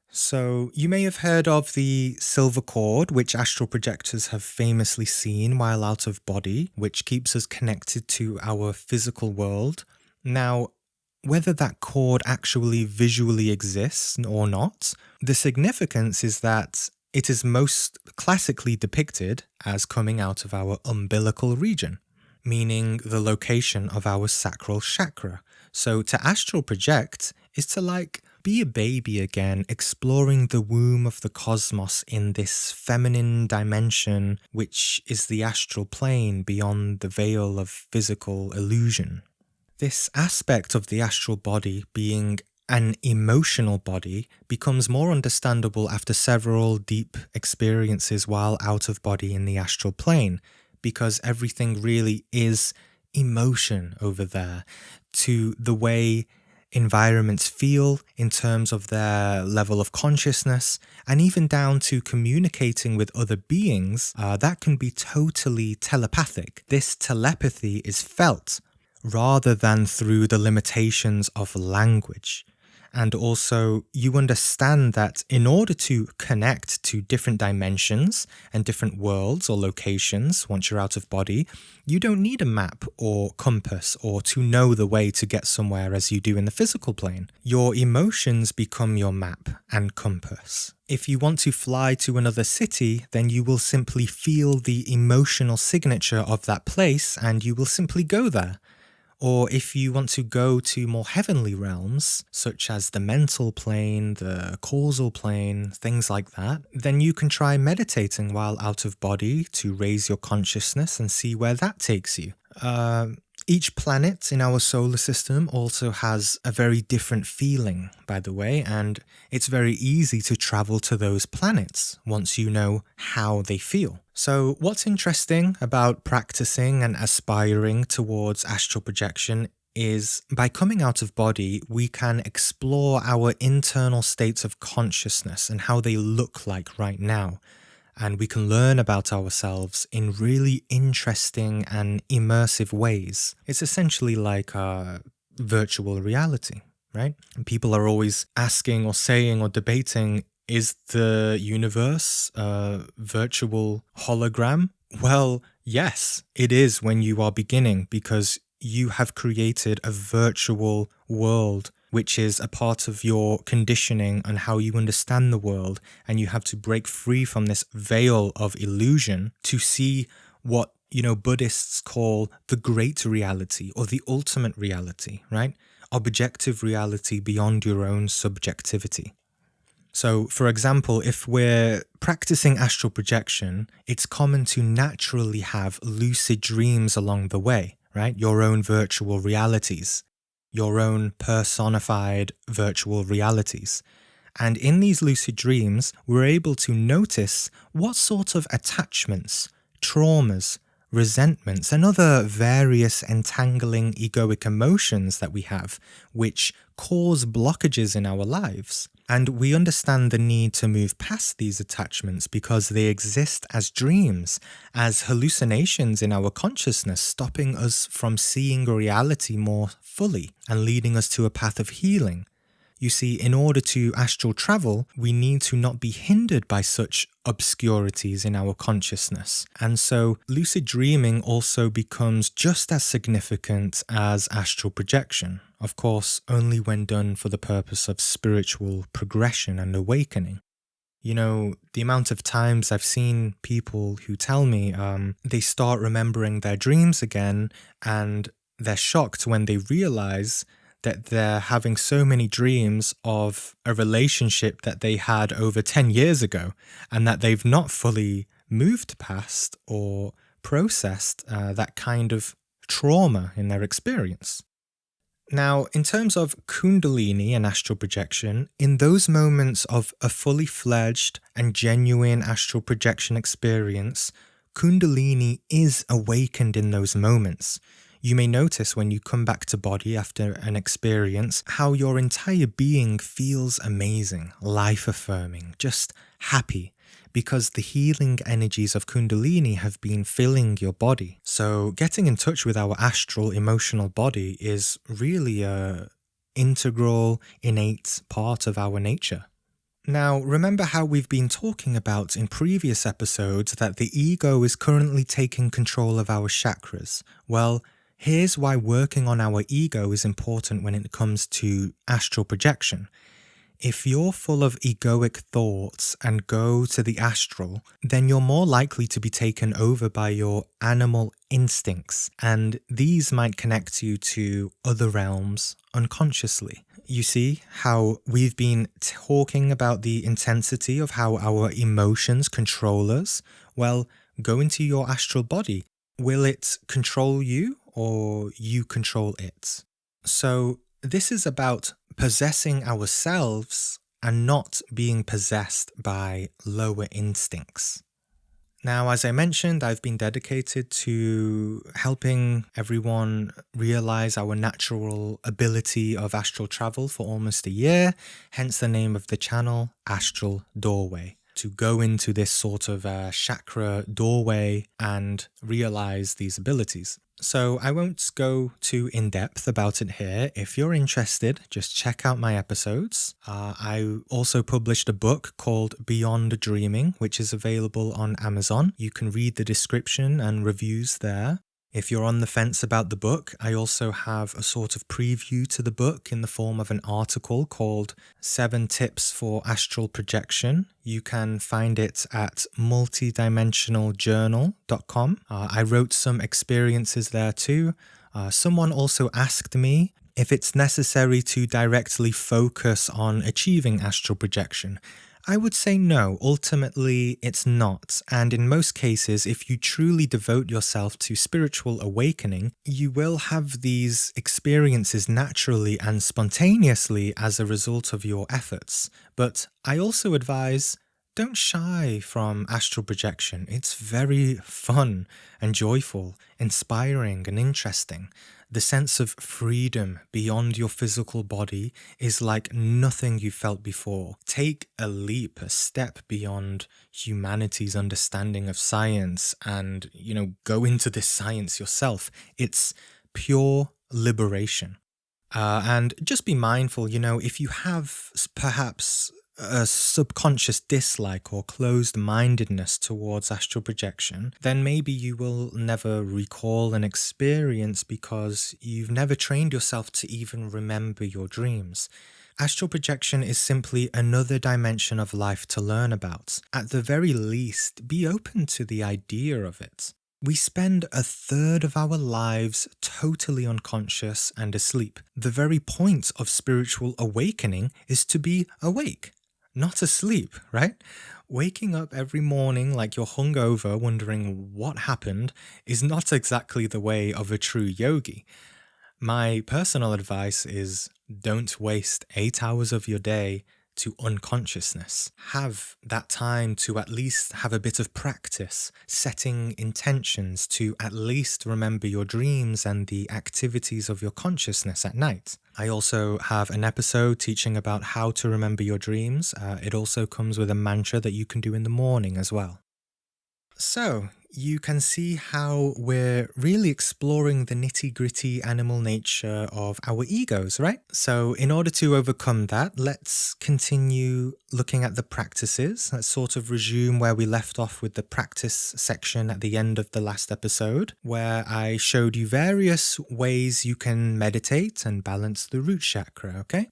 So you may have heard of the silver cord, which astral projectors have famously seen while out of body, which keeps us connected to our physical world. Now, whether that cord actually visually exists or not, the significance is that it is most classically depicted as coming out of our umbilical region, meaning the location of our sacral chakra. So to astral project is to be a baby again, exploring the womb of the cosmos in this feminine dimension, which is the astral plane beyond the veil of physical illusion. This aspect of the astral body being an emotional body becomes more understandable after several deep experiences while out of body in the astral plane, because everything really is emotion over there, to the way environments feel in terms of their level of consciousness, and even down to communicating with other beings, that can be totally telepathic. This telepathy is felt rather than through the limitations of language. And also, you understand that in order to connect to different dimensions and different worlds or locations once you're out of body, you don't need a map or compass or to know the way to get somewhere as you do in the physical plane. Your emotions become your map and compass. If you want to fly to another city, then you will simply feel the emotional signature of that place and you will simply go there. Or if you want to go to more heavenly realms, such as the mental plane, the causal plane, things like that, then you can try meditating while out of body to raise your consciousness and see where that takes you. Each planet in our solar system also has a very different feeling, by the way, and it's very easy to travel to those planets once you know how they feel. So what's interesting about practicing and aspiring towards astral projection is by coming out of body, we can explore our internal states of consciousness and how they look like right now. And we can learn about ourselves in really interesting and immersive ways. It's essentially like a virtual reality, right? And people are always asking or saying or debating, is the universe a virtual hologram? Well, yes, it is when you are beginning, because you have created a virtual world which is a part of your conditioning and how you understand the world, and you have to break free from this veil of illusion to see what, Buddhists call the great reality or the ultimate reality, right? Objective reality beyond your own subjectivity. So, for example, if we're practicing astral projection, it's common to naturally have lucid dreams along the way, right? Your own virtual realities. Your own personified virtual realities. And in these lucid dreams, we're able to notice what sort of attachments, traumas, resentments, and other various entangling egoic emotions that we have, which cause blockages in our lives. And we understand the need to move past these attachments because they exist as dreams, as hallucinations in our consciousness, stopping us from seeing reality more fully and leading us to a path of healing. You see, in order to astral travel, we need to not be hindered by such obscurities in our consciousness. And so lucid dreaming also becomes just as significant as astral projection. Of course, only when done for the purpose of spiritual progression and awakening. You know, the amount of times I've seen people who tell me they start remembering their dreams again, and they're shocked when they realize that they're having so many dreams of a relationship that they had over 10 years ago, and that they've not fully moved past or processed that kind of trauma in their experience. Now, in terms of Kundalini and astral projection, in those moments of a fully fledged and genuine astral projection experience, Kundalini is awakened in those moments. You may notice when you come back to body after an experience how your entire being feels amazing, life-affirming, just happy, because the healing energies of Kundalini have been filling your body. So getting in touch with our astral emotional body is really an integral, innate part of our nature. Now, remember how we've been talking about in previous episodes that the ego is currently taking control of our chakras? Well, here's why working on our ego is important when it comes to astral projection. If you're full of egoic thoughts and go to the astral, then you're more likely to be taken over by your animal instincts, and these might connect you to other realms unconsciously. You see how we've been talking about the intensity of how our emotions control us? Well, go into your astral body. Will it control you or you control it? So this is about possessing ourselves and not being possessed by lower instincts. Now, as I mentioned, I've been dedicated to helping everyone realize our natural ability of astral travel for almost a year, hence the name of the channel, Astral Doorway. To go into this sort of chakra doorway and realize these abilities. So I won't go too in-depth about it here. If you're interested, just check out my episodes. I also published a book called Beyond Dreaming, which is available on Amazon. You can read the description and reviews there. If you're on the fence about the book, I also have a sort of preview to the book in the form of an article called 7 Tips for Astral Projection. You can find it at multidimensionaljournal.com. I wrote some experiences there too. Someone also asked me if it's necessary to directly focus on achieving astral projection. I would say no, ultimately it's not, and in most cases, if you truly devote yourself to spiritual awakening, you will have these experiences naturally and spontaneously as a result of your efforts. But I also advise, don't shy from astral projection. It's very fun and joyful, inspiring and interesting. The sense of freedom beyond your physical body is like nothing you felt before. Take a leap, a step beyond humanity's understanding of science and, go into this science yourself. It's pure liberation. And just be mindful, if you have perhaps a subconscious dislike or closed-mindedness towards astral projection, then maybe you will never recall an experience because you've never trained yourself to even remember your dreams. Astral projection is simply another dimension of life to learn about. At the very least, be open to the idea of it. We spend a third of our lives totally unconscious and asleep. The very point of spiritual awakening is to be awake, not asleep, right? Waking up every morning like you're hungover wondering what happened is not exactly the way of a true yogi. My personal advice is don't waste 8 hours of your day to unconsciousness. Have that time to at least have a bit of practice, setting intentions to at least remember your dreams and the activities of your consciousness at night. I also have an episode teaching about how to remember your dreams. It also comes with a mantra that you can do in the morning as well. So, you can see how we're really exploring the nitty-gritty animal nature of our egos, right? So, in order to overcome that, let's continue looking at the practices. Let's sort of resume where we left off with the practice section at the end of the last episode, where I showed you various ways you can meditate and balance the root chakra, okay?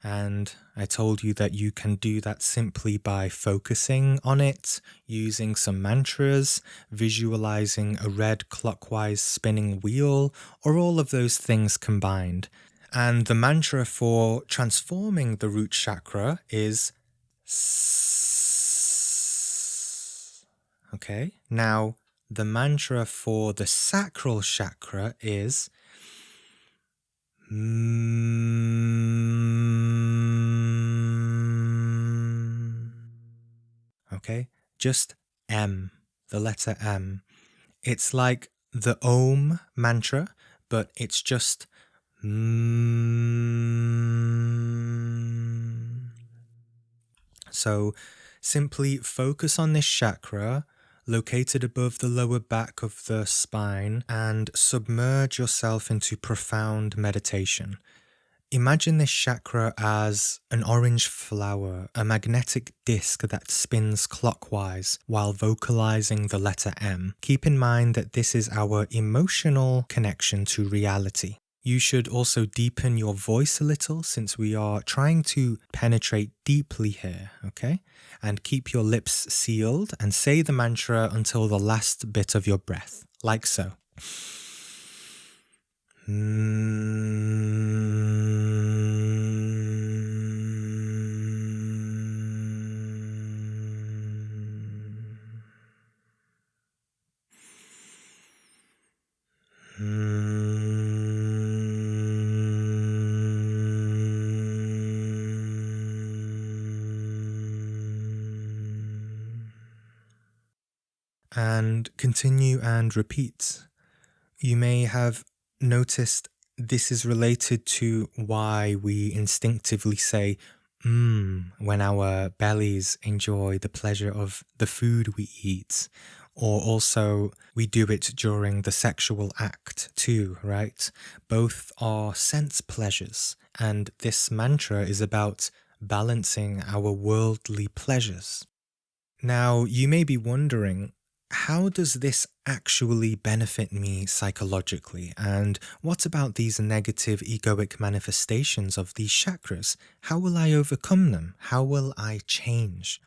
And I told you that you can do that simply by focusing on it, using some mantras, visualizing a red clockwise spinning wheel, or all of those things combined. And the mantra for transforming the root chakra is S. Okay, now the mantra for the sacral chakra is Okay, just M, the letter M. It's like the Om mantra, but it's just So simply focus on this chakra located above the lower back of the spine and submerge yourself into profound meditation. Imagine this chakra as an orange flower, a magnetic disc that spins clockwise while vocalizing the letter M. Keep in mind that this is our emotional connection to reality. You should also deepen your voice a little since we are trying to penetrate deeply here, okay? And keep your lips sealed and say the mantra until the last bit of your breath, like so. And continue and repeat. You may have noticed this is related to why we instinctively say when our bellies enjoy the pleasure of the food we eat, or also we do it during the sexual act too, right? Both are sense pleasures, and this mantra is about balancing our worldly pleasures. Now, you may be wondering, how does this actually benefit me psychologically? And what about these negative egoic manifestations of these chakras? How will I overcome them? How will I change?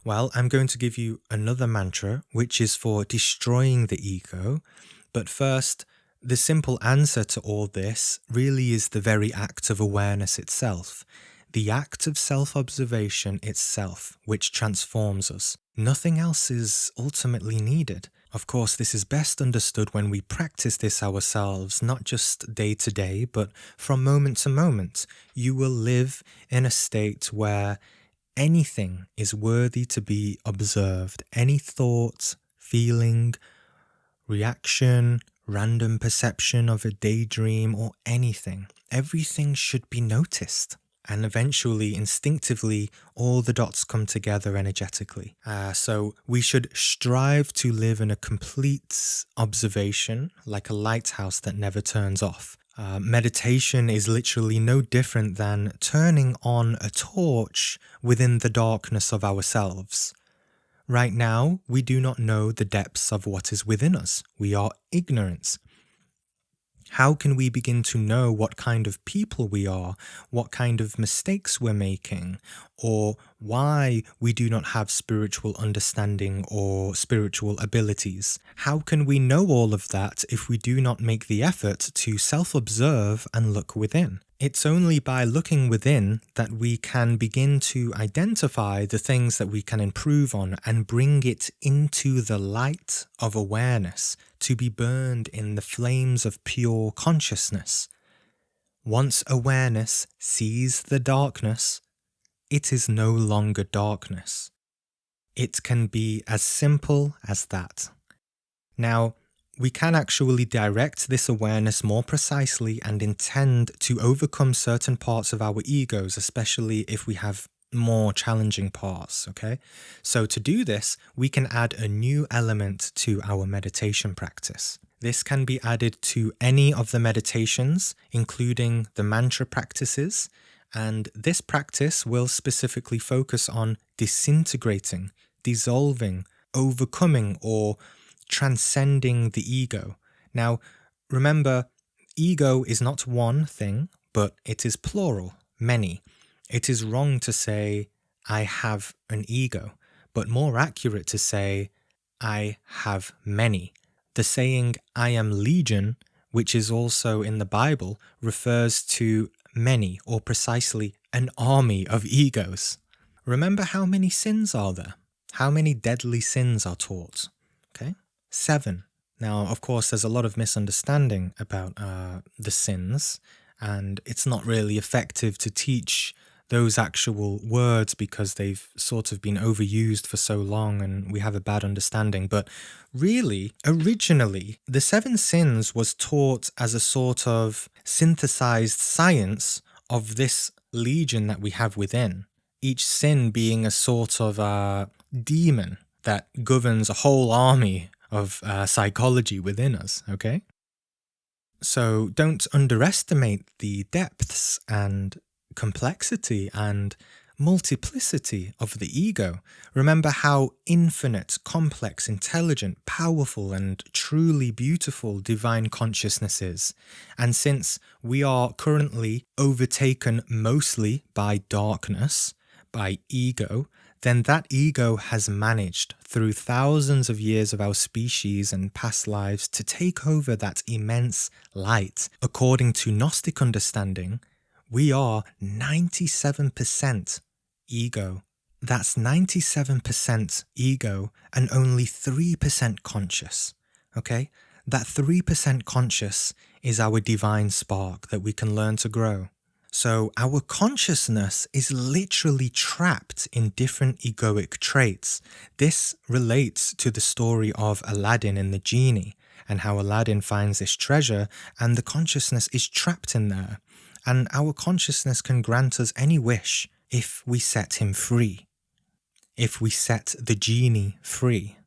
Well, I'm going to give you another mantra, which is for destroying the ego. But first, the simple answer to all this really is the very act of awareness itself. The act of self-observation itself, which transforms us. Nothing else is ultimately needed. Of course, this is best understood when we practice this ourselves, not just day to day, but from moment to moment. You will live in a state where anything is worthy to be observed. Any thought, feeling, reaction, random perception of a daydream, or anything. Everything should be noticed. And eventually, instinctively, all the dots come together energetically. So we should strive to live in a complete observation, like a lighthouse that never turns off. Meditation is literally no different than turning on a torch within the darkness of ourselves. Right now, we do not know the depths of what is within us. We are ignorant. How can we begin to know what kind of people we are, what kind of mistakes we're making, or why we do not have spiritual understanding or spiritual abilities? How can we know all of that if we do not make the effort to self-observe and look within? It's only by looking within that we can begin to identify the things that we can improve on and bring it into the light of awareness to be burned in the flames of pure consciousness. Once awareness sees the darkness, it is no longer darkness. It can be as simple as that. Now, we can actually direct this awareness more precisely and intend to overcome certain parts of our egos, especially if we have more challenging parts, okay? So to do this, we can add a new element to our meditation practice. This can be added to any of the meditations, including the mantra practices, and this practice will specifically focus on disintegrating, dissolving, overcoming, or transcending the ego. Now, remember, ego is not one thing, but it is plural, many. It is wrong to say, I have an ego, but more accurate to say, I have many. The saying, I am legion, which is also in the Bible, refers to many, or precisely an army of egos. Remember how many sins are there? How many deadly sins are taught? Okay? 7. Now, of course, there's a lot of misunderstanding about the sins, and it's not really effective to teach those actual words because they've sort of been overused for so long and we have a bad understanding. But really, originally, the 7 sins was taught as a sort of synthesized science of this legion that we have within. Each sin being a sort of demon that governs a whole army of psychology within us, okay? So don't underestimate the depths and complexity and multiplicity of the ego. Remember how infinite, complex, intelligent, powerful, and truly beautiful divine consciousness is. And since we are currently overtaken mostly by darkness, by ego, then that ego has managed through thousands of years of our species and past lives to take over that immense light. According to Gnostic understanding, we are 97% ego. That's 97% ego and only 3% conscious. Okay? That 3% conscious is our divine spark that we can learn to grow. So our consciousness is literally trapped in different egoic traits. This relates to the story of Aladdin and the genie and how Aladdin finds this treasure and the consciousness is trapped in there. And our consciousness can grant us any wish if we set him free, if we set the genie free.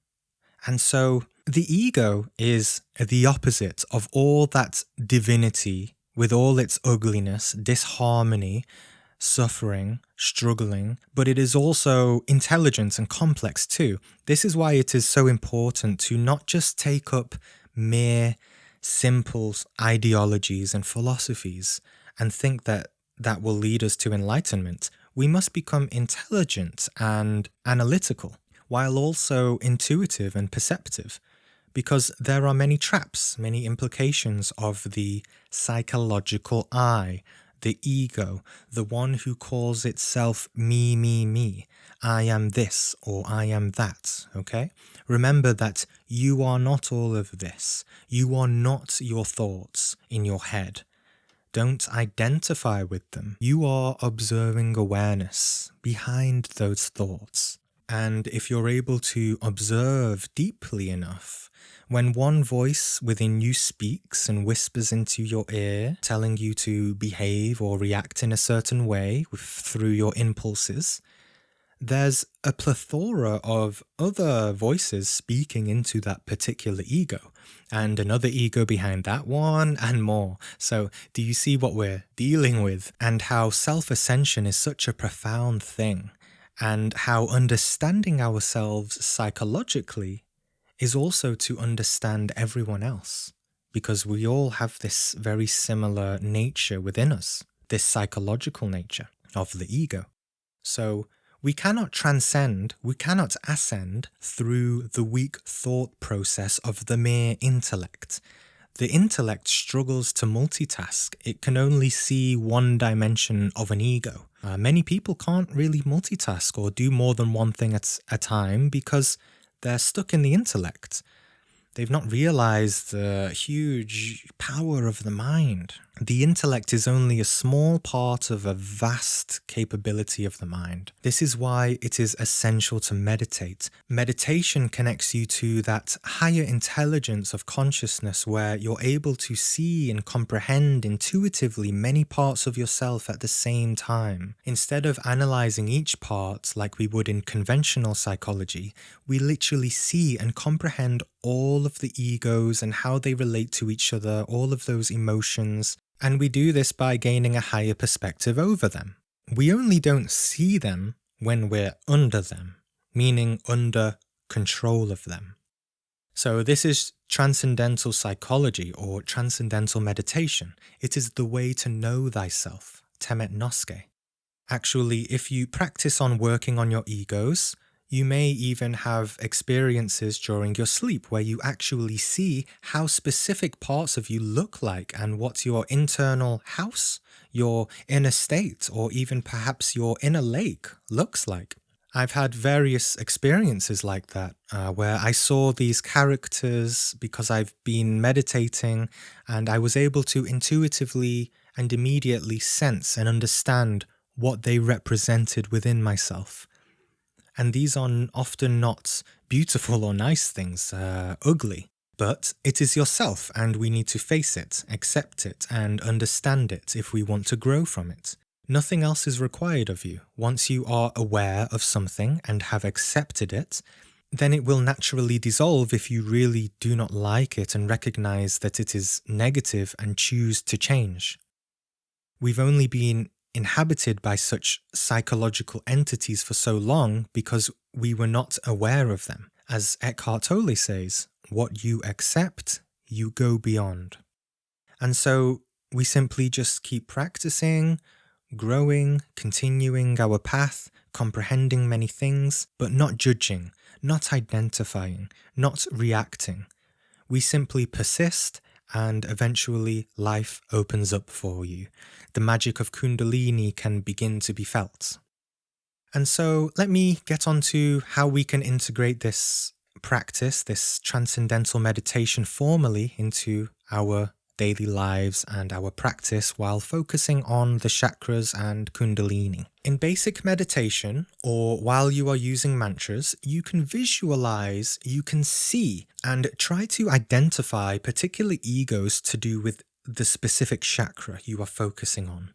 And so the ego is the opposite of all that divinity with all its ugliness, disharmony, suffering, struggling, but it is also intelligent and complex too. This is why it is so important to not just take up mere simple ideologies and philosophies and think that that will lead us to enlightenment. We must become intelligent and analytical, while also intuitive and perceptive, because there are many traps, many implications of the psychological I, the ego, the one who calls itself me, me, me. I am this or I am that, okay? Remember that you are not all of this. You are not your thoughts in your head. Don't identify with them. You are observing awareness behind those thoughts. And if you're able to observe deeply enough, when one voice within you speaks and whispers into your ear, telling you to behave or react in a certain way through your impulses, there's a plethora of other voices speaking into that particular ego, and another ego behind that one, and more. So do you see what we're dealing with, and how self-ascension is such a profound thing, and how understanding ourselves psychologically is also to understand everyone else, because we all have this very similar nature within us, this psychological nature of the ego. So we cannot transcend, we cannot ascend through the weak thought process of the mere intellect. The intellect struggles to multitask. It can only see one dimension of an ego. Many people can't really multitask or do more than one thing at a time because they're stuck in the intellect. They've not realized the huge power of the mind. The intellect is only a small part of a vast capability of the mind. This is why it is essential to meditate. Meditation connects you to that higher intelligence of consciousness where you're able to see and comprehend intuitively many parts of yourself at the same time. Instead of analyzing each part like we would in conventional psychology, we literally see and comprehend all of the egos and how they relate to each other, all of those emotions. And we do this by gaining a higher perspective over them. We only don't see them when we're under them, meaning under control of them. So this is Transcendental Psychology or Transcendental Meditation. It is the way to know thyself, temet noske. Actually, if you practice on working on your egos, you may even have experiences during your sleep where you actually see how specific parts of you look like and what your internal house, your inner state, or even perhaps your inner lake looks like. I've had various experiences like that where I saw these characters because I've been meditating and I was able to intuitively and immediately sense and understand what they represented within myself. And these are often not beautiful or nice things, ugly. But it is yourself and we need to face it, accept it, and understand it if we want to grow from it. Nothing else is required of you. Once you are aware of something and have accepted it, then it will naturally dissolve if you really do not like it and recognize that it is negative and choose to change. We've only been inhabited by such psychological entities for so long because we were not aware of them. As Eckhart Tolle says, what you accept, you go beyond. And so we simply just keep practicing, growing, continuing our path, comprehending many things, but not judging, not identifying, not reacting. We simply persist and eventually life opens up for you. The magic of Kundalini can begin to be felt. And so let me get on to how we can integrate this practice, this transcendental meditation formally into our daily lives and our practice while focusing on the chakras and Kundalini. In basic meditation, or while you are using mantras, you can visualize, you can see, and try to identify particular egos to do with the specific chakra you are focusing on.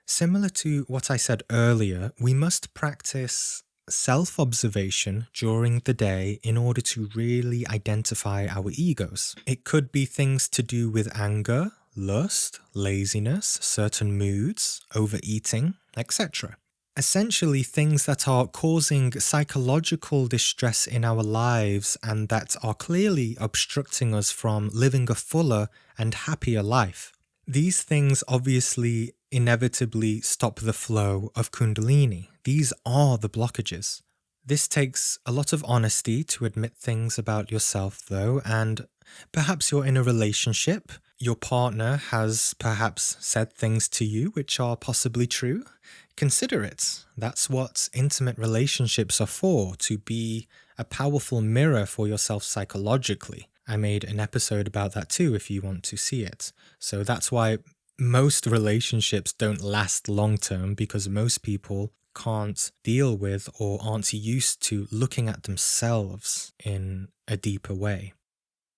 Similar to what I said earlier, we must practice self-observation during the day in order to really identify our egos. It could be things to do with anger, lust, laziness, certain moods, overeating, etc. Essentially things that are causing psychological distress in our lives and that are clearly obstructing us from living a fuller and happier life. These things obviously inevitably stop the flow of Kundalini. These are the blockages. This takes a lot of honesty to admit things about yourself though, and perhaps you're in a relationship, your partner has perhaps said things to you which are possibly true. Consider it. That's what intimate relationships are for, to be a powerful mirror for yourself psychologically. I made an episode about that too if you want to see it. So that's why most relationships don't last long term, because most people can't deal with or aren't used to looking at themselves in a deeper way.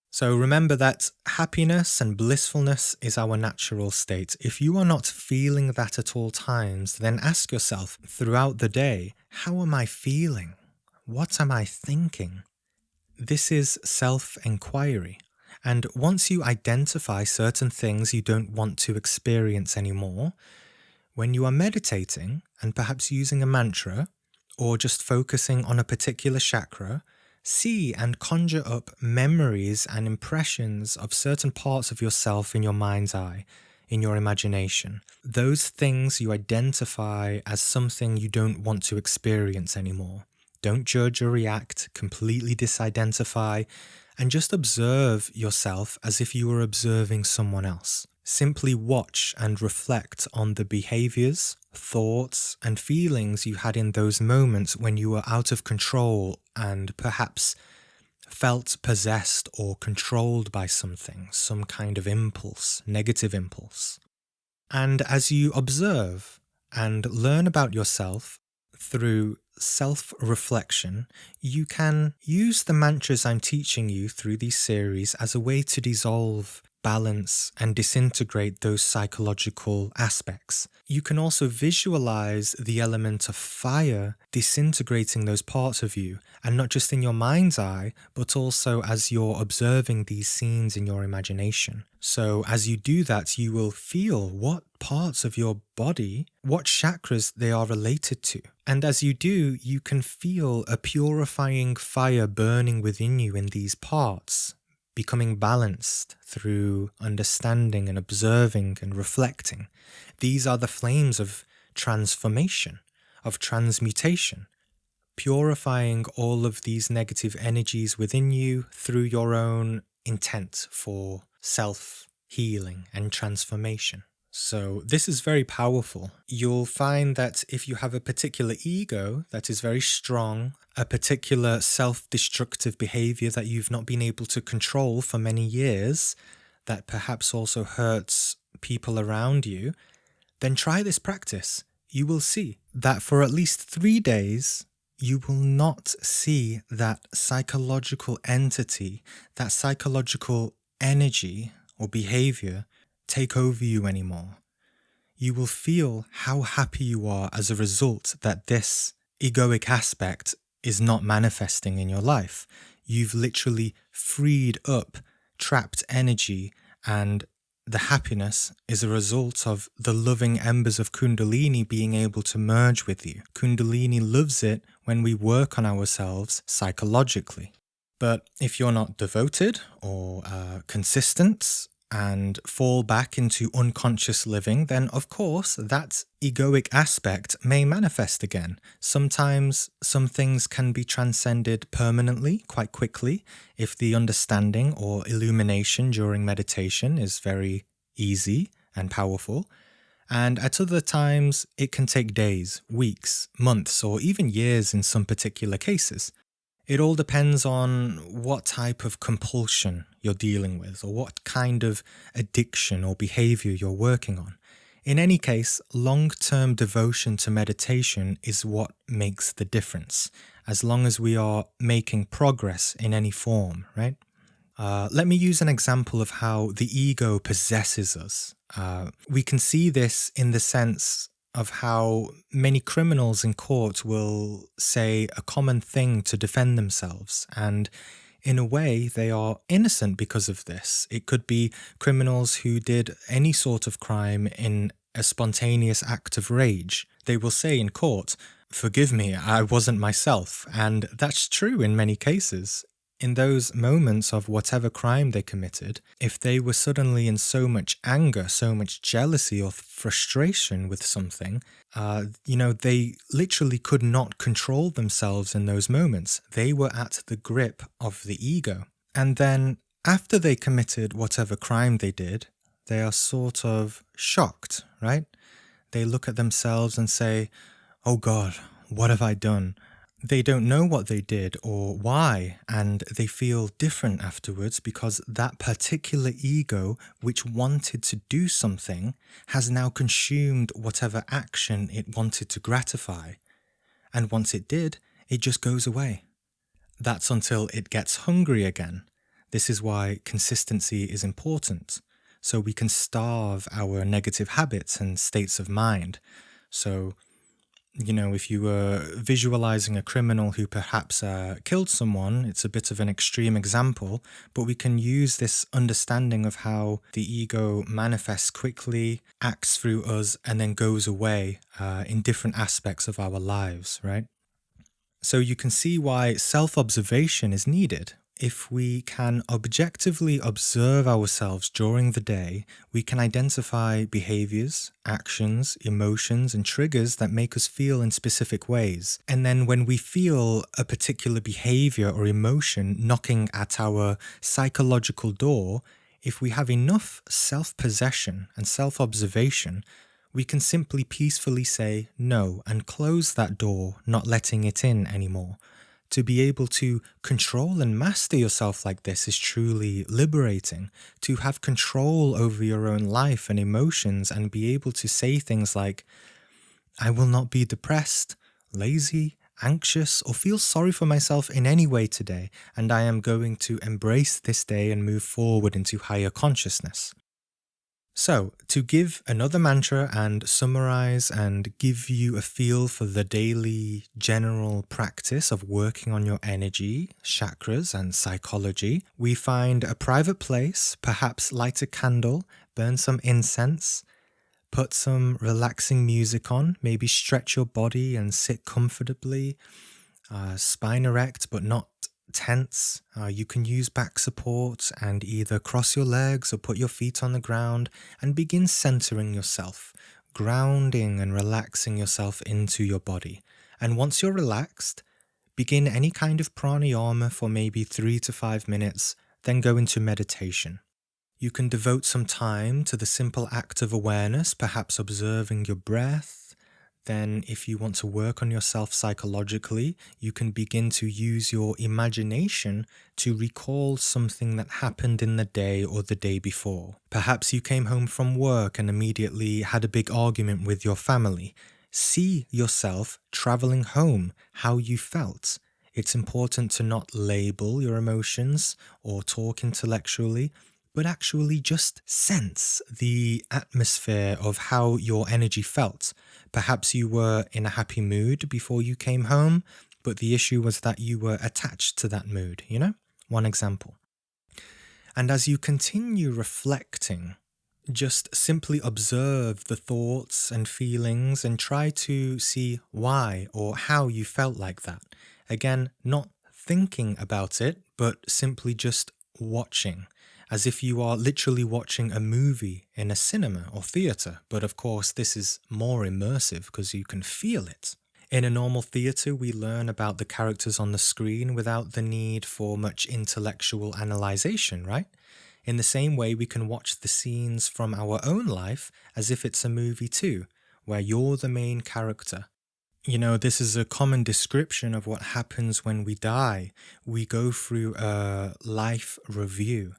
So remember that happiness and blissfulness is our natural state. If you are not feeling that at all times, then ask yourself throughout the day, how am I feeling? What am I thinking? This is self-inquiry. And once you identify certain things you don't want to experience anymore, when you are meditating and perhaps using a mantra or just focusing on a particular chakra, see and conjure up memories and impressions of certain parts of yourself in your mind's eye, in your imagination. Those things you identify as something you don't want to experience anymore. Don't judge or react, completely disidentify, and just observe yourself as if you were observing someone else. Simply watch and reflect on the behaviors, thoughts, and feelings you had in those moments when you were out of control and perhaps felt possessed or controlled by something, some kind of impulse, negative impulse. And as you observe and learn about yourself through self-reflection, you can use the mantras I'm teaching you through these series as a way to dissolve, balance, and disintegrate those psychological aspects. You can also visualize the element of fire disintegrating those parts of you, and not just in your mind's eye, but also as you're observing these scenes in your imagination. So as you do that, you will feel what parts of your body, what chakras they are related to. And as you do, you can feel a purifying fire burning within you in these parts, becoming balanced through understanding and observing and reflecting. These are the flames of transformation, of transmutation, purifying all of these negative energies within you through your own intent for self-healing and transformation. So this is very powerful. You'll find that if you have a particular ego that is very strong, a particular self-destructive behavior that you've not been able to control for many years, that perhaps also hurts people around you, then try this practice. You will see that for at least 3 days, you will not see that psychological entity, that psychological energy or behavior take over you anymore. You will feel how happy you are as a result that this egoic aspect is not manifesting in your life. You've literally freed up trapped energy, and the happiness is a result of the loving embers of Kundalini being able to merge with you. Kundalini loves it when we work on ourselves psychologically. But if you're not devoted or consistent and fall back into unconscious living, then of course that egoic aspect may manifest again. Sometimes some things can be transcended permanently, quite quickly, if the understanding or illumination during meditation is very easy and powerful. And at other times, it can take days, weeks, months, or even years in some particular cases. It all depends on what type of compulsion you're dealing with, or what kind of addiction or behavior you're working on. In any case, long-term devotion to meditation is what makes the difference, as long as we are making progress in any form, right? Let me use an example of how the ego possesses us. We can see this in the sense of how many criminals in court will say a common thing to defend themselves, and in a way they are innocent because of this. It could be criminals who did any sort of crime in a spontaneous act of rage. They will say in court, "Forgive me, I wasn't myself," and that's true in many cases. In those moments of whatever crime they committed, if they were suddenly in so much anger, so much jealousy or frustration with something, they literally could not control themselves in those moments. They were at the grip of the ego. And then after they committed whatever crime they did, they are sort of shocked, right? They look at themselves and say, "Oh God, what have I done?" They don't know what they did or why, and they feel different afterwards because that particular ego which wanted to do something has now consumed whatever action it wanted to gratify. And once it did, it just goes away. That's until it gets hungry again. This is why consistency is important, so we can starve our negative habits and states of mind. So, if you were visualizing a criminal who perhaps killed someone, it's a bit of an extreme example, but we can use this understanding of how the ego manifests quickly, acts through us, and then goes away in different aspects of our lives, right? So you can see why self-observation is needed. If we can objectively observe ourselves during the day, we can identify behaviors, actions, emotions, and triggers that make us feel in specific ways. And then when we feel a particular behavior or emotion knocking at our psychological door, if we have enough self-possession and self-observation, we can simply peacefully say no and close that door, not letting it in anymore. To be able to control and master yourself like this is truly liberating. To have control over your own life and emotions and be able to say things like, I will not be depressed, lazy, anxious, or feel sorry for myself in any way today, and I am going to embrace this day and move forward into higher consciousness. So, to give another mantra and summarize and give you a feel for the daily general practice of working on your energy, chakras, and psychology, we find a private place, perhaps light a candle, burn some incense, put some relaxing music on, maybe stretch your body and sit comfortably, spine erect but not tense. You can use back support and either cross your legs or put your feet on the ground and begin centering yourself, grounding and relaxing yourself into your body. And once you're relaxed, begin any kind of pranayama for maybe 3 to 5 minutes, then go into meditation. You can devote some time to the simple act of awareness, perhaps observing your breath. Then, if you want to work on yourself psychologically, you can begin to use your imagination to recall something that happened in the day or the day before. Perhaps you came home from work and immediately had a big argument with your family. See yourself traveling home, how you felt. It's important to not label your emotions or talk intellectually, but actually just sense the atmosphere of how your energy felt. Perhaps you were in a happy mood before you came home, but the issue was that you were attached to that mood, One example. And as you continue reflecting, just simply observe the thoughts and feelings and try to see why or how you felt like that. Again, not thinking about it, but simply just watching, as if you are literally watching a movie in a cinema or theatre. But of course, this is more immersive because you can feel it. In a normal theatre, we learn about the characters on the screen without the need for much intellectual analyzation, right? In the same way, we can watch the scenes from our own life as if it's a movie too, where you're the main character. This is a common description of what happens when we die. We go through a life review.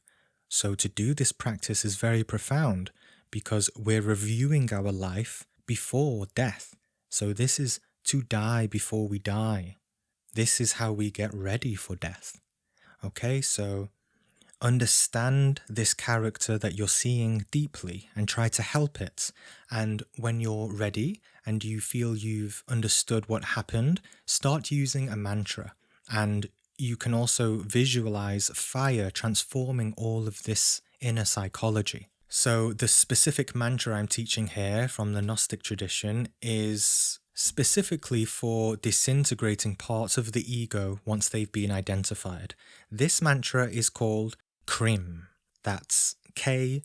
So to do this practice is very profound because we're reviewing our life before death. So this is to die before we die. This is how we get ready for death. Okay, so understand this character that you're seeing deeply and try to help it. And when you're ready and you feel you've understood what happened, start using a mantra. And you can also visualize fire transforming all of this inner psychology. So the specific mantra I'm teaching here from the Gnostic tradition is specifically for disintegrating parts of the ego once they've been identified. This mantra is called Krim. That's Krim.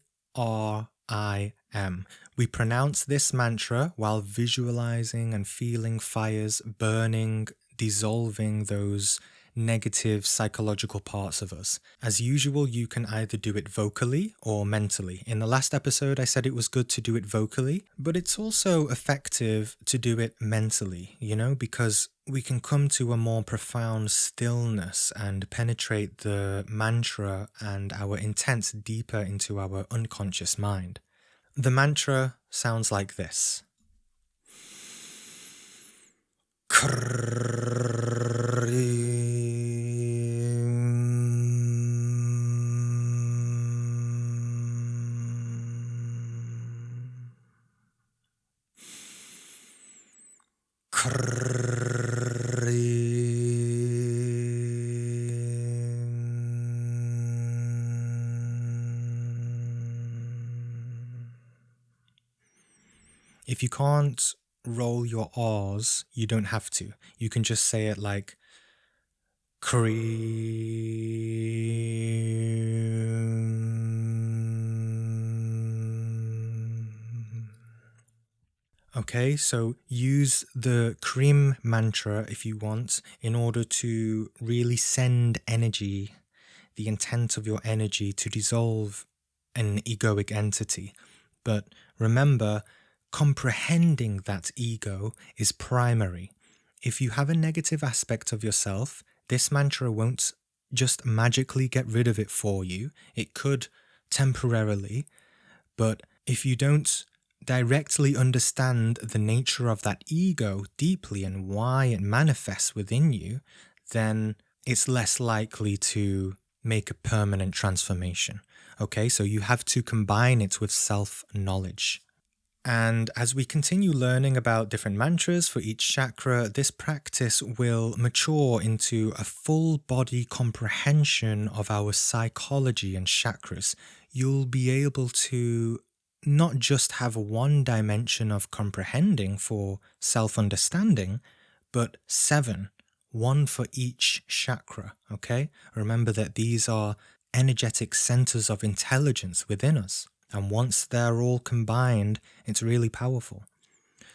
We pronounce this mantra while visualizing and feeling fires burning, dissolving those negative psychological parts of us. As usual, you can either do it vocally or mentally. In the last episode, I said it was good to do it vocally, but it's also effective to do it mentally, because we can come to a more profound stillness and penetrate the mantra and our intent deeper into our unconscious mind. The mantra sounds like this. If you can't roll your R's, you don't have to. You can just say it like Okay, so use the Krim mantra if you want in order to really send energy, the intent of your energy to dissolve an egoic entity. But remember, comprehending that ego is primary. If you have a negative aspect of yourself, This mantra won't just magically get rid of it for you. It could temporarily, but if you don't directly understand the nature of that ego deeply and why it manifests within you, then it's less likely to make a permanent transformation. Okay, so you have to combine it with self-knowledge. And as we continue learning about different mantras for each chakra, this practice will mature into a full body comprehension of our psychology and chakras. You'll be able to not just have one dimension of comprehending for self-understanding, but 7, one for each chakra, okay? Remember that these are energetic centers of intelligence within us. And once they're all combined, it's really powerful.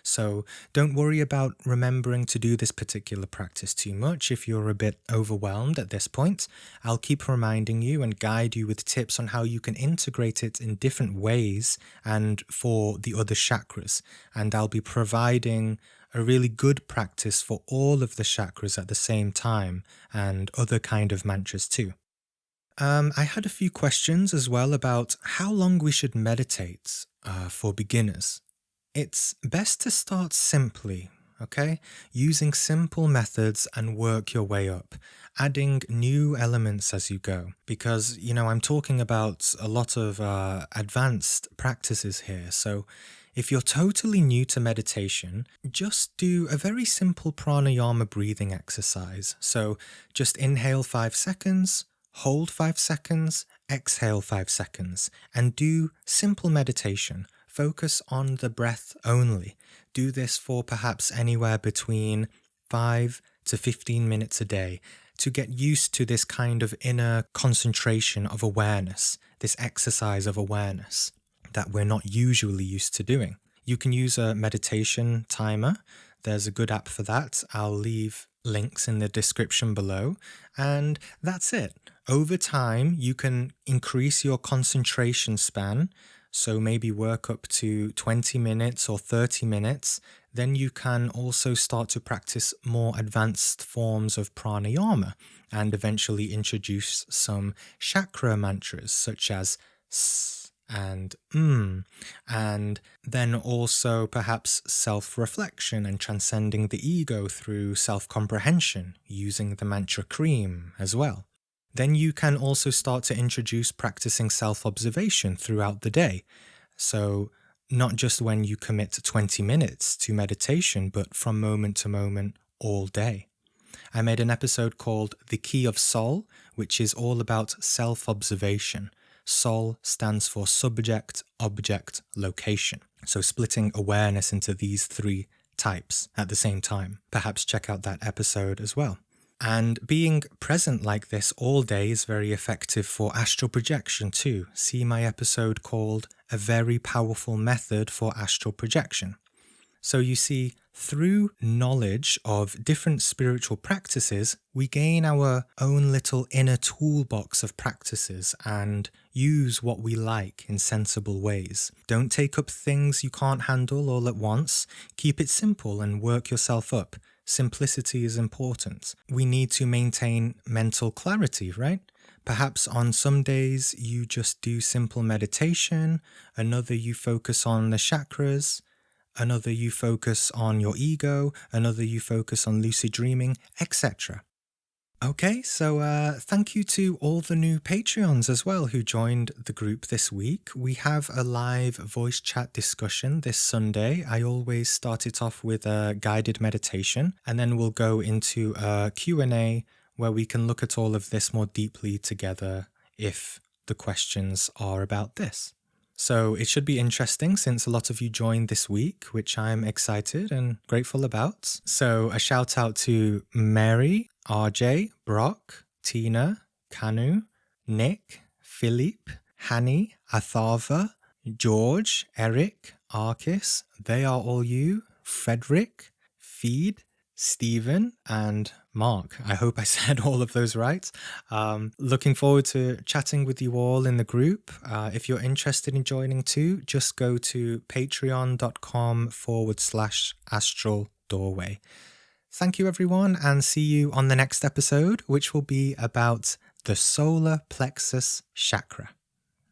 So don't worry about remembering to do this particular practice too much if you're a bit overwhelmed at this point. I'll keep reminding you and guide you with tips on how you can integrate it in different ways and for the other chakras. And I'll be providing a really good practice for all of the chakras at the same time and other kind of mantras too. I had a few questions as well about how long we should meditate for beginners. It's best to start simply, okay? Using simple methods and work your way up, adding new elements as you go. Because, I'm talking about a lot of advanced practices here. So if you're totally new to meditation, just do a very simple pranayama breathing exercise. So just inhale 5 seconds, hold 5 seconds, exhale 5 seconds, and do simple meditation. Focus on the breath only. Do this for perhaps anywhere between 5 to 15 minutes a day to get used to this kind of inner concentration of awareness, this exercise of awareness that we're not usually used to doing. You can use a meditation timer. There's a good app for that. I'll leave links in the description below. And that's it. Over time, you can increase your concentration span. So maybe work up to 20 minutes or 30 minutes. Then you can also start to practice more advanced forms of pranayama and eventually introduce some chakra mantras such as S and and then also perhaps self-reflection and transcending the ego through self-comprehension using the mantra cream as well. Then you can also start to introduce practicing self-observation throughout the day. So not just when you commit 20 minutes to meditation, but from moment to moment all day. I made an episode called The Key of Sol, which is all about self-observation. Sol stands for subject, object, location. So splitting awareness into these 3 types at the same time. Perhaps check out that episode as well. And being present like this all day is very effective for astral projection too. See my episode called A Very Powerful Method for Astral Projection. So you see, through knowledge of different spiritual practices, we gain our own little inner toolbox of practices and use what we like in sensible ways. Don't take up things you can't handle all at once. Keep it simple and work yourself up. Simplicity is important. We need to maintain mental clarity, right? Perhaps on some days you just do simple meditation, another you focus on the chakras, another you focus on your ego, another you focus on lucid dreaming, etc. Okay, so thank you to all the new Patreons as well who joined the group this week. We have a live voice chat discussion this Sunday. I always start it off with a guided meditation, and then we'll go into a Q&A where we can look at all of this more deeply together if the questions are about this. So it should be interesting since a lot of you joined this week, which I'm excited and grateful about. So a shout out to Mary, RJ, Brock, Tina, Kanu, Nick, Philippe, Hanny, Atharva, George, Eric, Arkis, They Are All You, Frederick, Feed, Stephen, and Mark. I hope I said all of those right. Looking forward to chatting with you all in the group. If you're interested in joining too, just go to patreon.com/astral doorway. Thank you, everyone, and see you on the next episode, which will be about the solar plexus chakra.